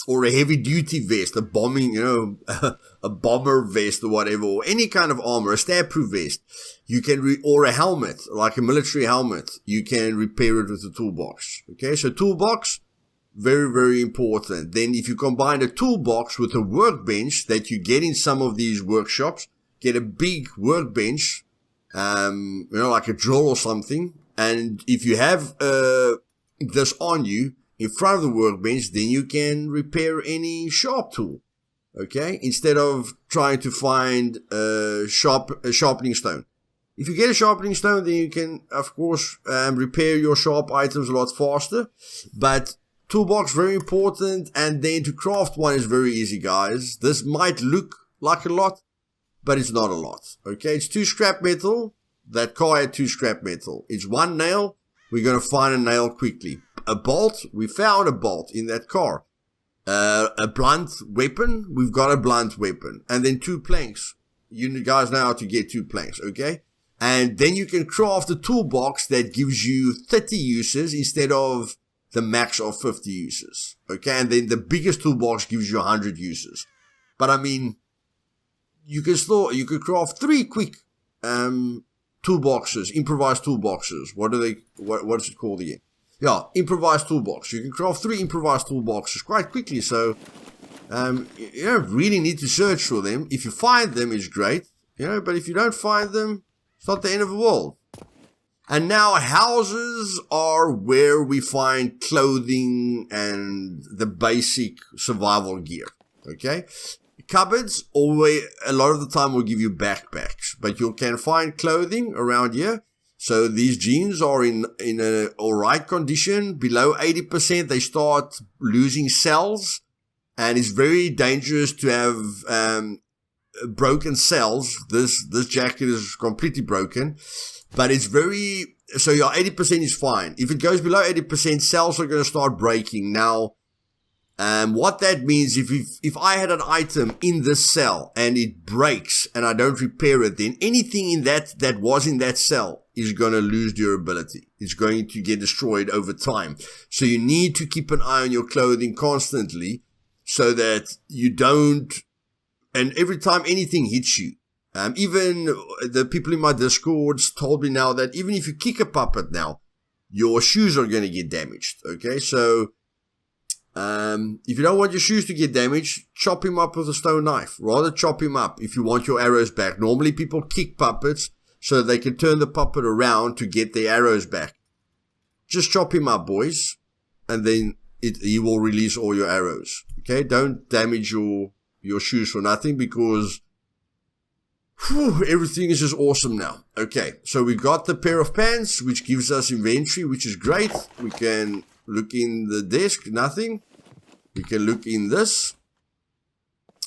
or a heavy duty vest, a bombing, a bomber vest or whatever, or any kind of armor, a stab-proof vest, you can, or a helmet, like a military helmet, you can repair it with the toolbox. Okay, so toolbox, very, very important. Then if you combine a toolbox with a workbench that you get in some of these workshops, get a big workbench, like a drill or something. And if you have this on you in front of the workbench, then you can repair any sharp tool. Okay, instead of trying to find a sharpening stone. If you get a sharpening stone, then you can, of course, repair your sharp items a lot faster. But toolbox, very important. And then to craft one is very easy, guys. This might look like a lot, but it's not a lot. Okay, it's 2 scrap metal. That car had 2 scrap metal. It's 1 nail. We're going to find a nail quickly. A bolt. We found a bolt in that car. A blunt weapon. We've got a blunt weapon. And then 2 planks. You guys know how to get 2 planks, okay? And then you can craft a toolbox that gives you 30 uses instead of the max of 50 uses. Okay, and then the biggest toolbox gives you 100 uses. But I mean, you could craft 3 quick toolboxes, improvised toolboxes. What is it called again? Yeah, improvised toolbox. You can craft 3 improvised toolboxes quite quickly. So you don't really need to search for them. If you find them, it's great. But if you don't find them, it's not the end of the world. And now houses are where we find clothing and the basic survival gear. Okay? Cupboards, always, a lot of the time will give you backpacks. But you can find clothing around here. So these jeans are in a alright condition. Below 80%, they start losing cells. And it's very dangerous to have broken cells. This jacket is completely broken. But it's so your 80% is fine. If it goes below 80%, cells are going to start breaking. Now, what that means, if I had an item in this cell and it breaks and I don't repair it, then anything in that was in that cell is going to lose durability. It's going to get destroyed over time. So you need to keep an eye on your clothing constantly so that you don't, and every time anything hits you, even the people in my Discords told me now that even if you kick a puppet now, your shoes are going to get damaged. Okay, so if you don't want your shoes to get damaged, chop him up with a stone knife. Rather chop him up if you want your arrows back. Normally people kick puppets so they can turn the puppet around to get their arrows back. Just chop him up, boys, and then he will release all your arrows. Okay, don't damage your shoes for nothing because everything is just awesome now. Okay, so we got the pair of pants, which gives us inventory, which is great. We can look in the desk, nothing. We can look in this,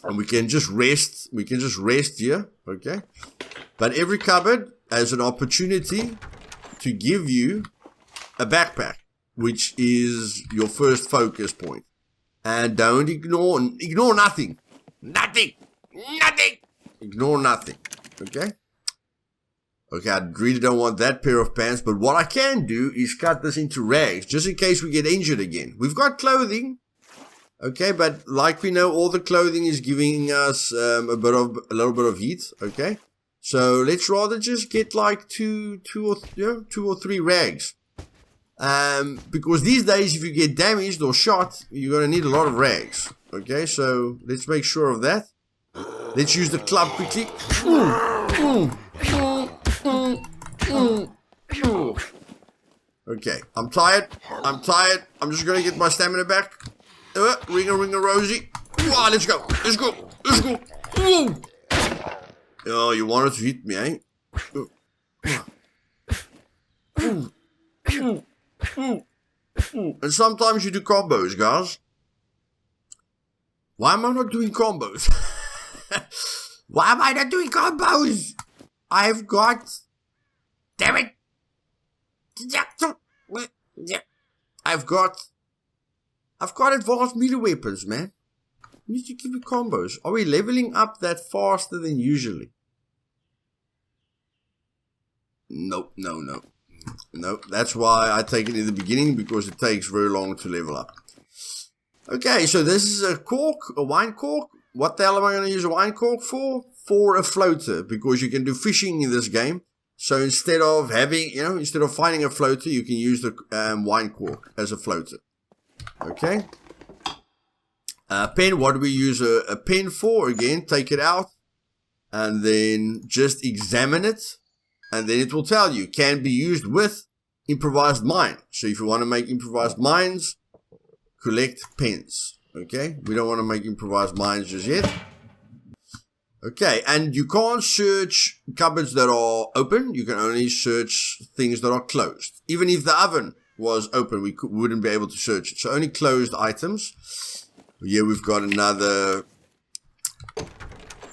and we can just rest. We can just rest here, okay? But every cupboard has an opportunity to give you a backpack, which is your first focus point. And don't ignore nothing. Nothing. Ignore nothing. Okay? Okay, I really don't want that pair of pants, but what I can do is cut this into rags, just in case we get injured again. We've got clothing, okay, but like we know, all the clothing is giving us a little bit of heat, okay? So let's rather just get like two or three rags. Because these days, if you get damaged or shot, you're going to need a lot of rags, okay? So let's make sure of that. Let's use the club quickly. Okay, I'm tired. I'm just gonna get my stamina back. Ring a rosy. Wow, let's go. Oh, you wanted to hit me, eh? And sometimes you do combos, guys. Why am I not doing combos? Why am I not doing combos? I've got... Damn it! I've got I've got advanced melee weapons, man. We need to give you combos. Are we leveling up that faster than usually? Nope, no. That's why I take it in the beginning, because it takes very long to level up. Okay, so this is a cork, a wine cork. What the hell am I going to use a wine cork for? For a floater, because you can do fishing in this game. So instead of having, instead of finding a floater, you can use the wine cork as a floater. Okay. Pen, what do we use a pen for? Again, take it out and then just examine it. And then it will tell you, can be used with improvised mine. So if you want to make improvised mines, collect pens. Okay, we don't want to make improvised mines just yet. Okay, and you can't search cupboards that are open. You can only search things that are closed. Even if the oven was open, we wouldn't be able to search it. So only closed items. Here we've got another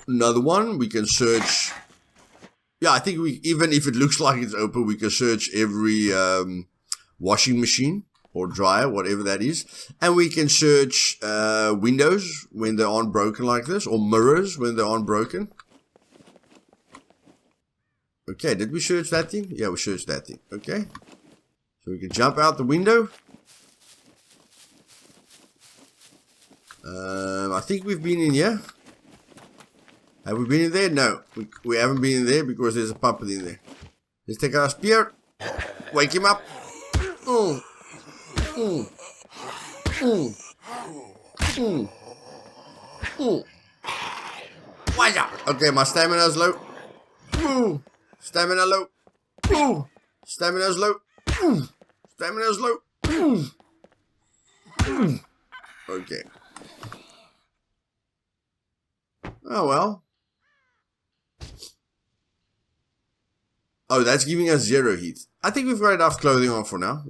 one. We can search. Yeah, I think even if it looks like it's open, we can search every washing machine or dryer, whatever that is. And we can search windows when they aren't broken like this, or mirrors when they aren't broken. Okay, did we search that thing? Yeah, we searched that thing. Okay. So we can jump out the window. I think we've been in here. Have we been in there? No, we haven't been in there because there's a puppet in there. Let's take our spear. Wake him up. Okay, my stamina's low. Stamina low. Stamina's low. Stamina's low. Okay. Oh well. Oh, that's giving us 0 heat. I think we've got enough clothing on for now.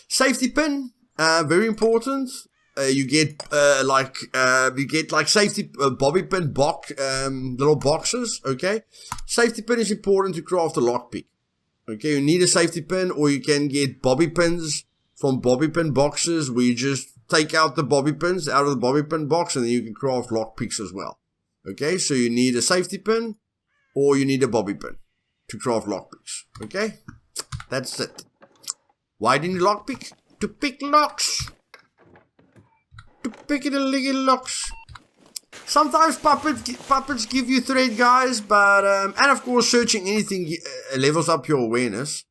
Safety pin, very important. You get like safety bobby pin little boxes. Okay, safety pin is important to craft a lockpick. Okay, you need a safety pin, or you can get bobby pins from bobby pin boxes where you just take out the bobby pins out of the bobby pin box, and then you can craft lockpicks as well. Okay, so you need a safety pin, or you need a bobby pin to craft lockpicks. Okay, that's it. Why didn't you lockpick? To pick locks. To pick it and lick it locks. Sometimes puppets give you thread, guys, but and of course searching anything levels up your awareness.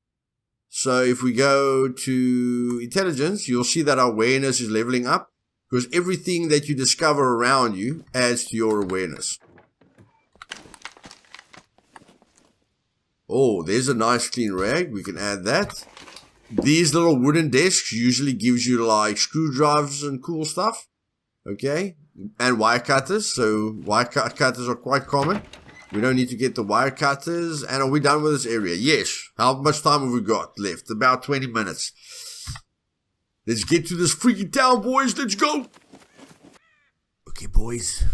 So if we go to intelligence, you'll see that our awareness is leveling up, because everything that you discover around you adds to your awareness. Oh, there's a nice clean rag. We can add that. These little wooden desks usually gives you like screwdrivers and cool stuff. Okay. And wire cutters. So wire cutters are quite common. We don't need to get the wire cutters. And are we done with this area? Yes. How much time have we got left? About 20 minutes. Let's get to this freaking town, boys. Let's go. Okay, boys.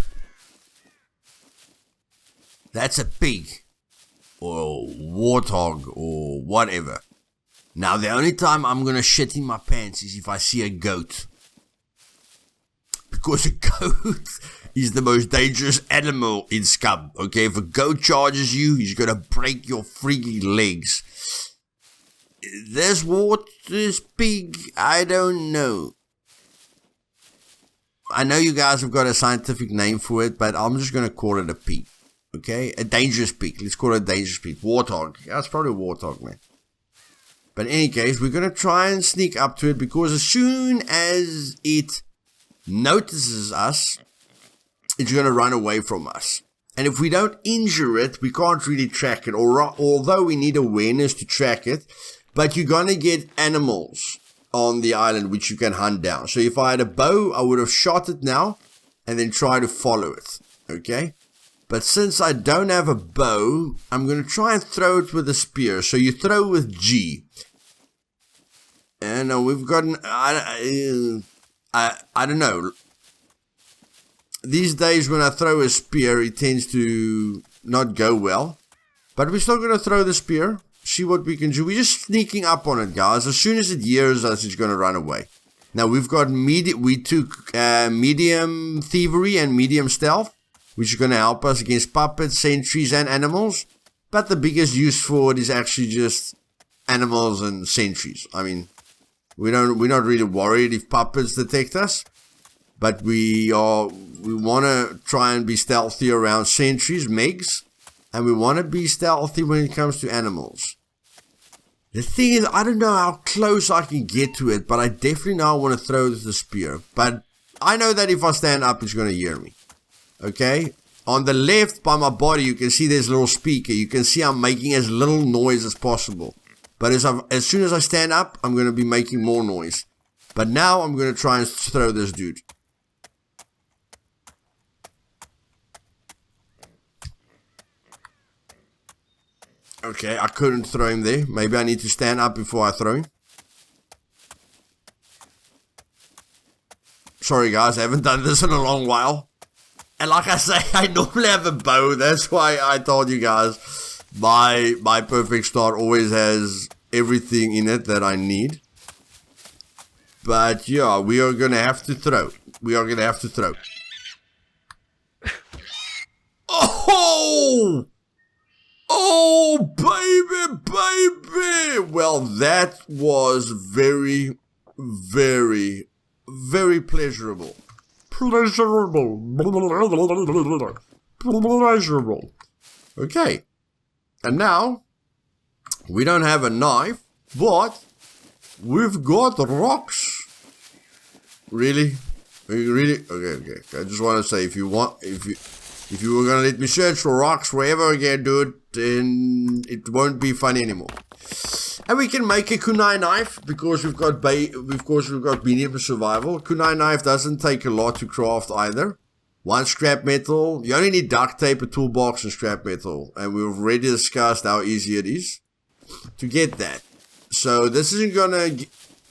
That's a pig. Or warthog. Or whatever. Now, the only time I'm going to shit in my pants is if I see a goat. Because a goat is the most dangerous animal in Scum. Okay, if a goat charges you, he's going to break your freaking legs. This pig, I don't know. I know you guys have got a scientific name for it, but I'm just going to call it a pig. Okay, a dangerous pig. Let's call it a dangerous pig. Warthog. Yeah, it's probably a warthog, man. But in any case, we're going to try and sneak up to it, because as soon as it notices us, it's going to run away from us. And if we don't injure it, we can't really track it, although we need awareness to track it. But you're going to get animals on the island which you can hunt down. So if I had a bow, I would have shot it now and then try to follow it. Okay? But since I don't have a bow, I'm going to try and throw it with a spear. So you throw with G. And we've got an... I don't know. These days when I throw a spear, it tends to not go well. But we're still going to throw the spear. See what we can do. We're just sneaking up on it, guys. As soon as it hears us, it's going to run away. Now we took medium thievery and medium stealth, which is going to help us against puppets, sentries, and animals. But the biggest use for it is actually just animals and sentries. I mean, we're not really worried if puppets detect us, but we want to try and be stealthy around sentries, megs, and we want to be stealthy when it comes to animals. The thing is, I don't know how close I can get to it, but I definitely know I want to throw the spear. But I know that if I stand up, it's going to hear me. Okay? On the left by my body, you can see there's a little speaker. You can see I'm making as little noise as possible. But as soon as I stand up, I'm going to be making more noise. But now I'm going to try and throw this dude. Okay, I couldn't throw him there. Maybe I need to stand up before I throw him. Sorry guys, I haven't done this in a long while. And like I say, I normally have a bow. That's why I told you guys, my perfect start always has everything in it that I need. But yeah, we are going to have to throw. Oh! Oh, baby! Well, that was very, very, very pleasurable. Pleasurable. Okay. And now, we don't have a knife, but we've got rocks. Really? Really? Okay. I just want to say, if you were going to let me search for rocks forever again, dude, then it won't be fun anymore. And we can make a kunai knife because we've got medium for survival. Kunai knife doesn't take a lot to craft either. 1 scrap metal. You only need duct tape, a toolbox, and scrap metal. And we've already discussed how easy it is to get that. So this isn't gonna.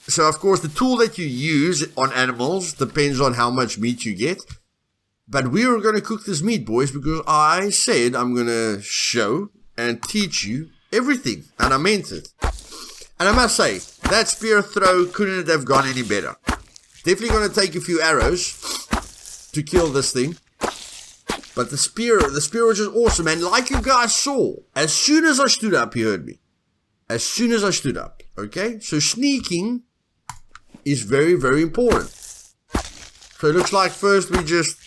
So of course the tool that you use on animals depends on how much meat you get. But we are going to cook this meat, boys, because I said I'm going to show and teach you everything. And I meant it. And I must say, that spear throw couldn't have gone any better. Definitely going to take a few arrows to kill this thing. But the spear was just awesome. And like you guys saw, as soon as I stood up, he heard me. As soon as I stood up. Okay? So sneaking is very, very important. So it looks like first we just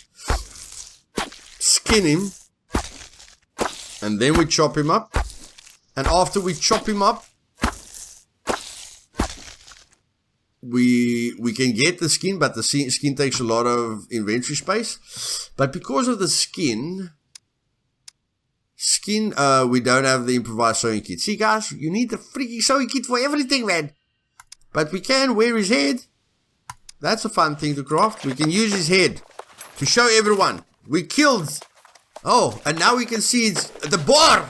skin him, and then we chop him up, and after we chop him up, we can get the skin, but the skin takes a lot of inventory space. But because of the skin, we don't have the improvised sewing kit. See guys, you need the freaking sewing kit for everything, man. But we can wear his head. That's a fun thing to craft. We can use his head to show everyone we killed. Oh, and now we can see it's the boar.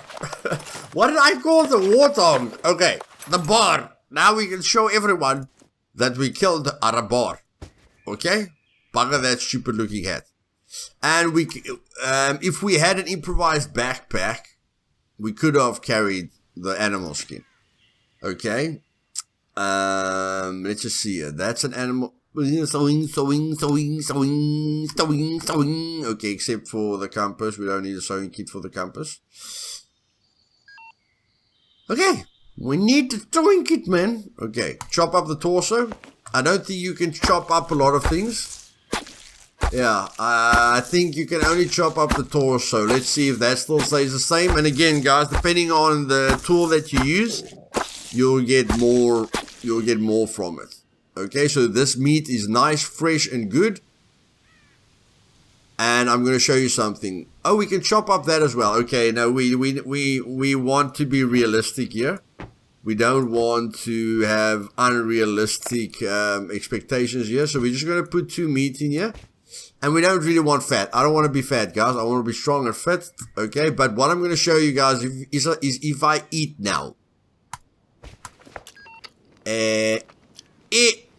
What did I call the warthog? Okay, the boar. Now we can show everyone that we killed a boar. Okay? Bugger that stupid looking hat. And if we had an improvised backpack, we could have carried the animal skin. Okay? Let's just see here. That's an animal. Sewing. Okay, except for the compass. We don't need a sewing kit for the compass. Okay, we need the sewing kit, man. Okay, chop up the torso. I don't think you can chop up a lot of things. Yeah, I think you can only chop up the torso. Let's see if that still stays the same. And again, guys, depending on the tool that you use, you'll get more from it. Okay, so this meat is nice, fresh, and good. And I'm going to show you something. Oh, we can chop up that as well. Okay, now we want to be realistic here. We don't want to have unrealistic expectations here. So we're just going to put 2 meat in here. And we don't really want fat. I don't want to be fat, guys. I want to be strong and fit. Okay, but what I'm going to show you guys is if I eat now.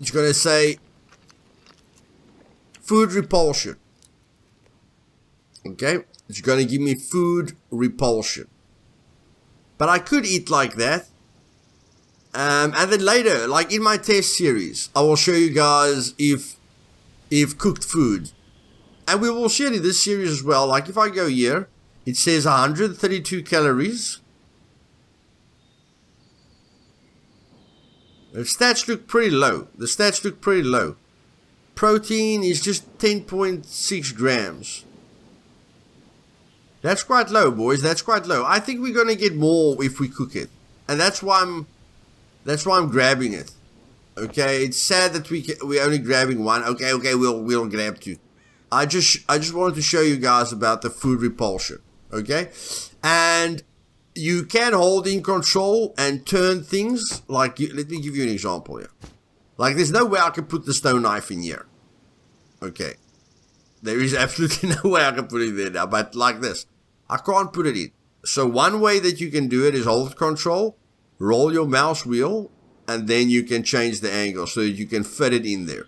It's going to say food repulsion. Okay, it's going to give me food repulsion. But I could eat like that. And then later, like in my test series, I will show you guys if cooked food, and we will share in this series as well. Like if I go here, it says 132 calories. The stats look pretty low. Protein is just 10.6 grams. That's quite low, boys. That's quite low. I think we're gonna get more if we cook it, and that's why I'm grabbing it. Okay, it's sad that we're only grabbing one. Okay, we'll grab two. I just wanted to show you guys about the food repulsion. Okay, and you can hold in control and turn things. Like, let me give you an example here. Like, there's no way I can put the stone knife in here. Okay, there is absolutely no way I can put it there now. But like this, I can't put it in. So one way that you can do it is hold control, roll your mouse wheel, and then you can change the angle so that you can fit it in there.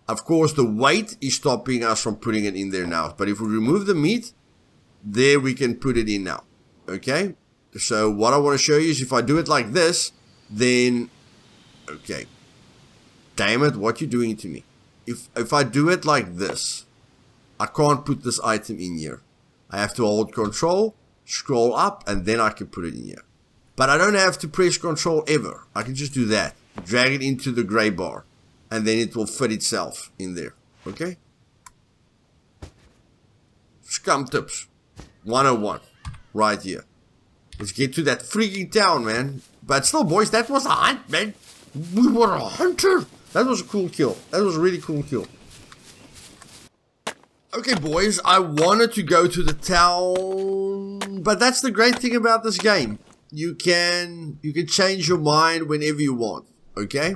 Of course, the weight is stopping us from putting it in there now. But if we remove the meat, there we can put it in now. Okay? So what I want to show you is if I do it like this, then... Okay. Damn it, what you doing to me? If I do it like this, I can't put this item in here. I have to hold control, scroll up, and then I can put it in here. But I don't have to press control ever. I can just do that. Drag it into the gray bar. And then it will fit itself in there. Okay? Scum tips 101. Right here. Let's get to that freaking town, man. But still, boys, that was a hunt, man. We were a hunter. That was a cool kill. That was a really cool kill. Okay, boys, I wanted to go to the town. But that's the great thing about this game. You can change your mind whenever you want. Okay?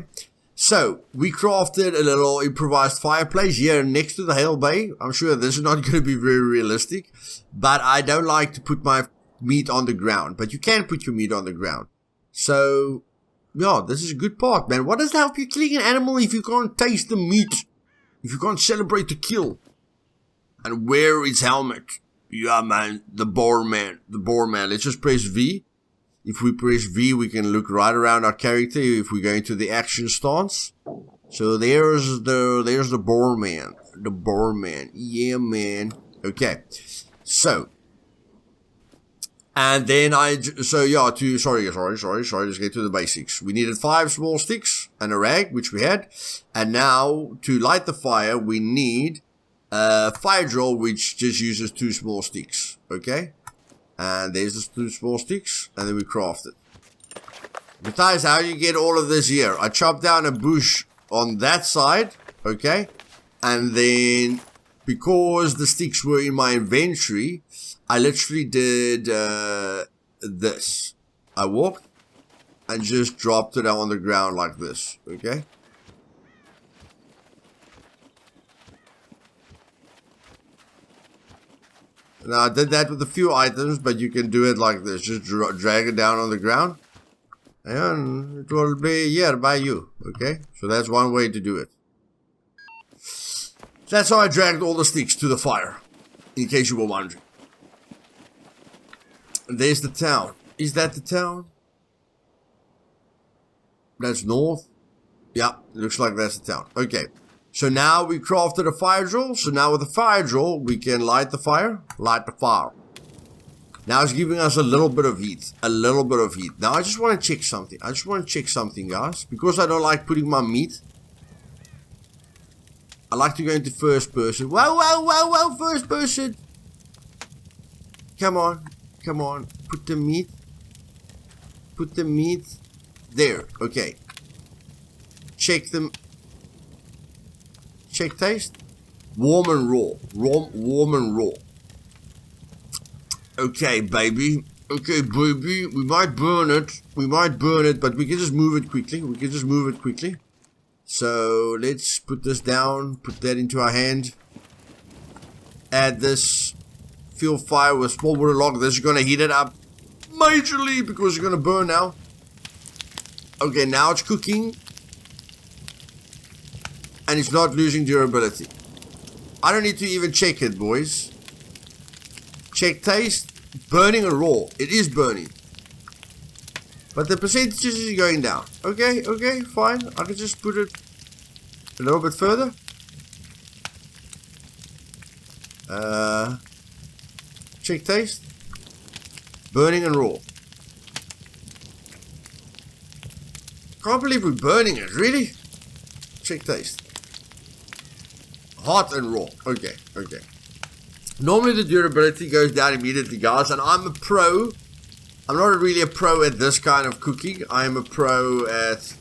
So, we crafted a little improvised fireplace here next to the Hail Bay. I'm sure this is not going to be very realistic. But I don't like to put my meat on the ground. But you can put your meat on the ground. So, yeah, this is a good part, man. What does it help you killing an animal if you can't taste the meat? If you can't celebrate the kill? And wear his helmet. Yeah, man. The boar man. The boar man. Let's just press V. If we press V, we can look right around our character if we go into the action stance. So there's the boar man. The boar man. Yeah, man. Okay. So. And then sorry, let's get to the basics. We needed 5 small sticks and a rag, which we had. And now, to light the fire, we need a fire drill, which just uses 2 small sticks. Okay? And there's the 2 small sticks, and then we craft it. Luthais, how do you get all of this here? I chopped down a bush on that side, okay? And then, because the sticks were in my inventory, I literally did this. I walked and just dropped it on the ground like this, okay? Now, I did that with a few items, but you can do it like this. Just drag it down on the ground. And it will be here by you. Okay? So that's one way to do it. That's how I dragged all the sticks to the fire. In case you were wondering. And there's the town. Is that the town? That's north. Yeah, looks like that's the town. Okay. So now we crafted a fire drill. So now with the fire drill, we can light the fire. Light the fire. Now it's giving us a little bit of heat. A little bit of heat. Now I just want to check something. Guys. Because I don't like putting my meat. I like to go into first person. Whoa, first person. Come on. Put the meat. There. Okay. Check them. Check taste. Warm and raw. Warm and raw. Okay, baby. We might burn it. But we can just move it quickly. So, let's put this down. Put that into our hand. Add this. Fuel fire with small wooden log. This is going to heat it up majorly because it's going to burn now. Okay, now it's cooking. And it's not losing durability. I don't need to even check it, boys. Check taste. Burning or raw. It is burning. But the percentages is going down. Okay, okay, fine. I can just put it a little bit further. Check taste. Burning and raw. Can't believe we're burning it, really? Check taste. Hot and raw. Okay, okay. Normally the durability goes down immediately, guys, and I'm a pro. I'm not really a pro at this kind of cooking. I am a pro at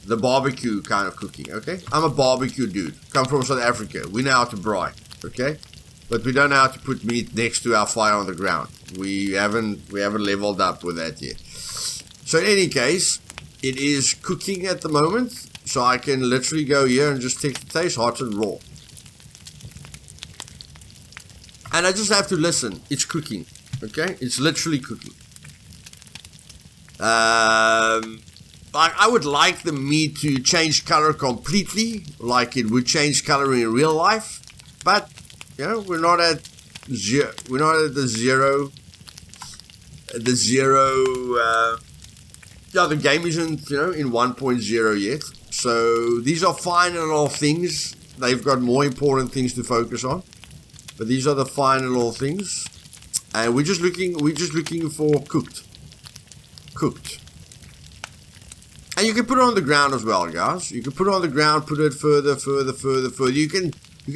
the barbecue kind of cooking, okay? I'm a barbecue dude. Come from South Africa. We know how to braai, okay? But we don't know how to put meat next to our fire on the ground. We haven't leveled up with that yet. So in any case, it is cooking at the moment. So I can literally go here and just take the taste, hot and raw. And I just have to listen. It's cooking, okay? It's literally cooking. I would like the meat to change color completely, like it would change color in real life. But you know, we're not at zero. We're not at the zero. Yeah, the game isn't, you know, in 1.0 yet. So these are final things. They've got more important things to focus on. But these are the final things. And we're just looking for cooked. Cooked. And you can put it on the ground as well, guys. You can put it on the ground, put it further. You can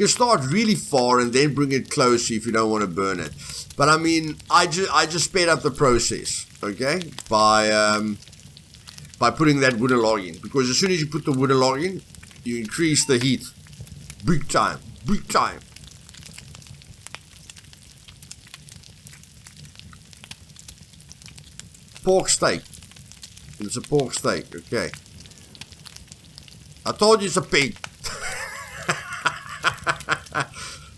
start really far and then bring it closer if you don't want to burn it. But I mean, I just sped up the process, okay? By putting that wooden log in. Because as soon as you put the wooden log in, you increase the heat. Big time. Big time. Pork steak. It's a pork steak, okay. I told you it's a pig.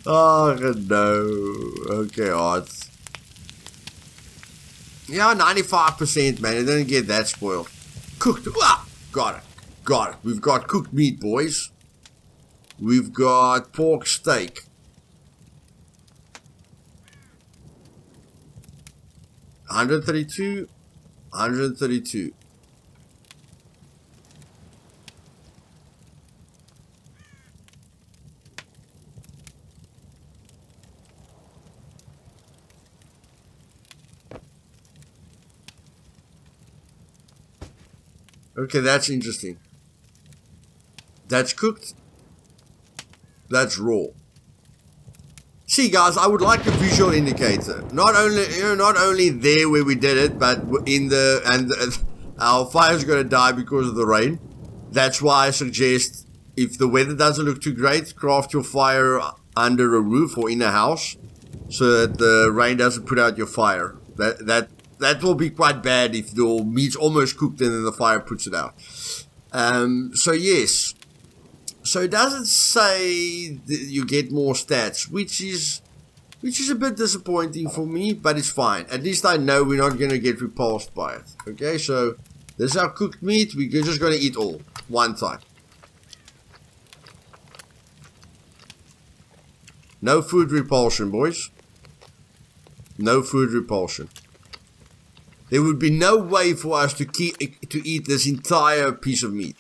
Oh no. Okay, odds. Yeah, 95%, man. It didn't get that spoiled. Cooked. Ah, got it. Got it. We've got cooked meat, boys. We've got pork steak. $132. $132. Okay, that's interesting. That's cooked. That's raw. See, guys, I would like a visual indicator. Not only there where we did it, but our fire's going to die because of the rain. That's why I suggest, if the weather doesn't look too great, craft your fire under a roof or in a house, so that the rain doesn't put out your fire. That will be quite bad if the meat's almost cooked and then the fire puts it out. So yes. So it doesn't say that you get more stats, which is a bit disappointing for me, but it's fine. At least I know we're not going to get repulsed by it. Okay, so this is our cooked meat. We're just going to eat all one time. No food repulsion, boys. No food repulsion. There would be no way for us to eat this entire piece of meat.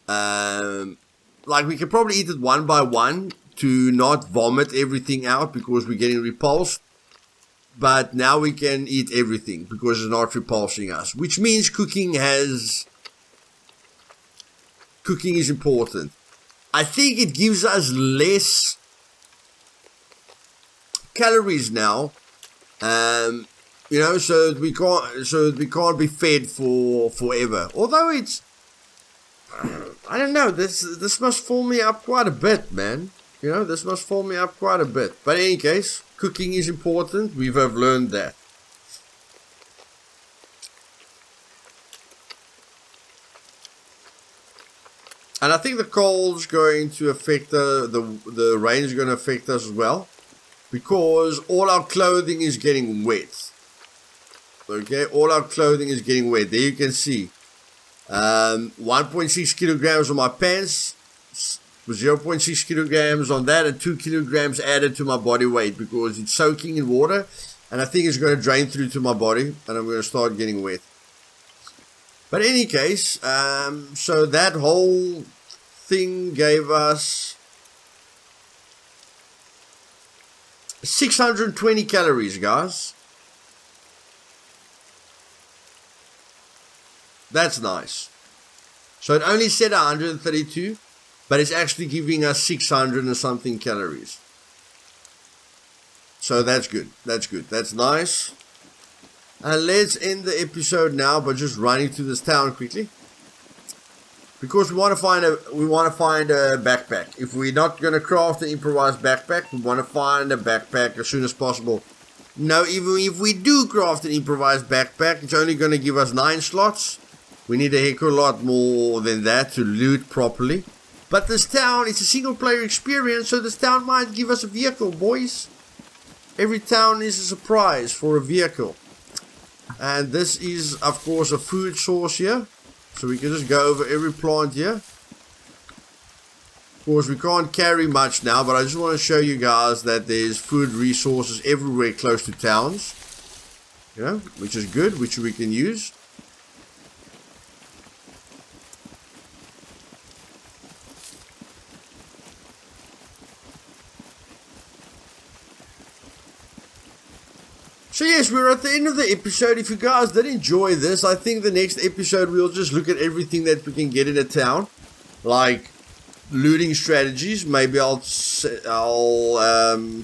Like we could probably eat it one by one to not vomit everything out because we're getting repulsed. But now we can eat everything because it's not repulsing us. Which means cooking is important. I think it gives us less calories now. You know, so we can't be fed for forever. Although it's, I don't know, this must fill me up quite a bit, man. You know, this must fill me up quite a bit. But in any case, cooking is important. We have learned that. And I think the cold's going to affect the rain is going to affect us as well, because all our clothing is getting wet. Okay, all our clothing is getting wet. There you can see 1.6 kilograms on my pants, 0.6 kilograms on that, and 2 kilograms added to my body weight because it's soaking in water And I think it's going to drain through to my body, and I'm going to start getting wet. But in any case, so that whole thing gave us 620 calories, guys. That's nice. So it only said 132, but it's actually giving us 600 and something calories. So that's good. That's good. That's nice. And let's end the episode now by just running to this town quickly, because we want to find a backpack. If we're not going to craft an improvised backpack, we want to find a backpack as soon as possible. Now, even if we do craft an improvised backpack, it's only going to give us 9 slots. We need a heck of a lot more than that to loot properly. But this town, it's a single player experience, so this town might give us a vehicle, boys. Every town is a surprise for a vehicle. And this is, of course, a food source here. So we can just go over every plant here. Of course, we can't carry much now, but I just want to show you guys that there's food resources everywhere close to towns. You know, which is good, which we can use. So yes, we're at the end of the episode. If you guys did enjoy this, I think the next episode we'll just look at everything that we can get in a town, like looting strategies. Maybe I'll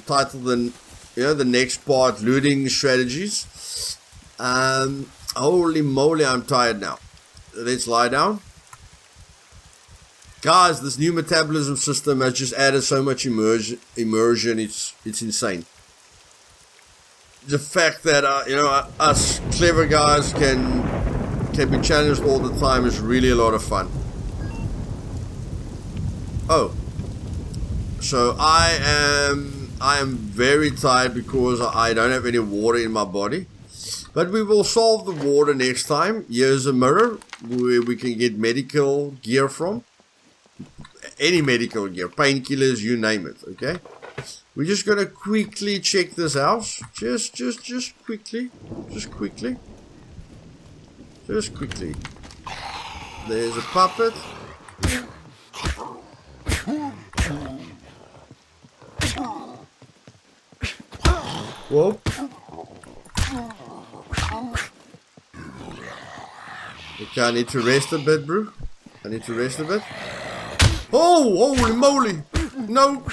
title the next part looting strategies. Holy moly, I'm tired now. Let's lie down. Guys, this new metabolism system has just added so much immersion. It's insane. The fact that us clever guys can be challenged all the time is really a lot of fun. Oh, so I am very tired because I don't have any water in my body, but we will solve the water next time. Here's a mirror where we can get medical gear from. Any medical gear, painkillers, you name it. Okay. We're just gonna quickly check this house. Just quickly. There's a puppet. Whoa. Okay, I need to rest a bit, bro. Oh, holy moly! No.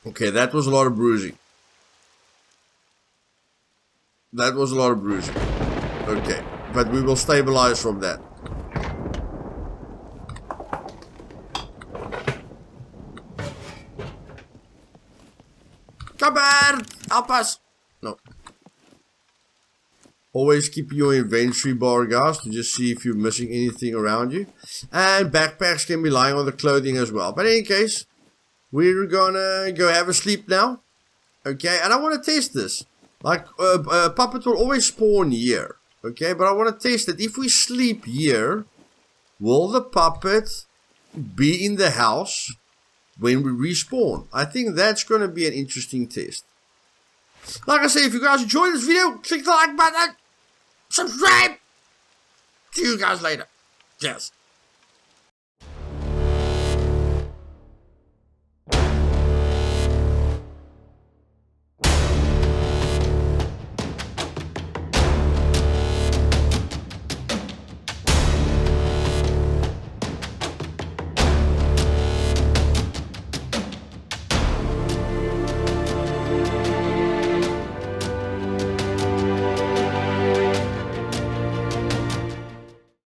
Okay, that was a lot of bruising. Okay, but we will stabilize from that. Come on! Help us! No. Always keep your inventory bar, guys, to just see if you're missing anything around you. And backpacks can be lying on the clothing as well. But in any case, we're gonna go have a sleep now. Okay, and I want to test this. Like, puppet will always spawn here. Okay, but I want to test it. If we sleep here, will the puppet be in the house when we respawn? I think that's going to be an interesting test. Like I said, if you guys enjoyed this video, click the like button. Subscribe. See you guys later. Cheers.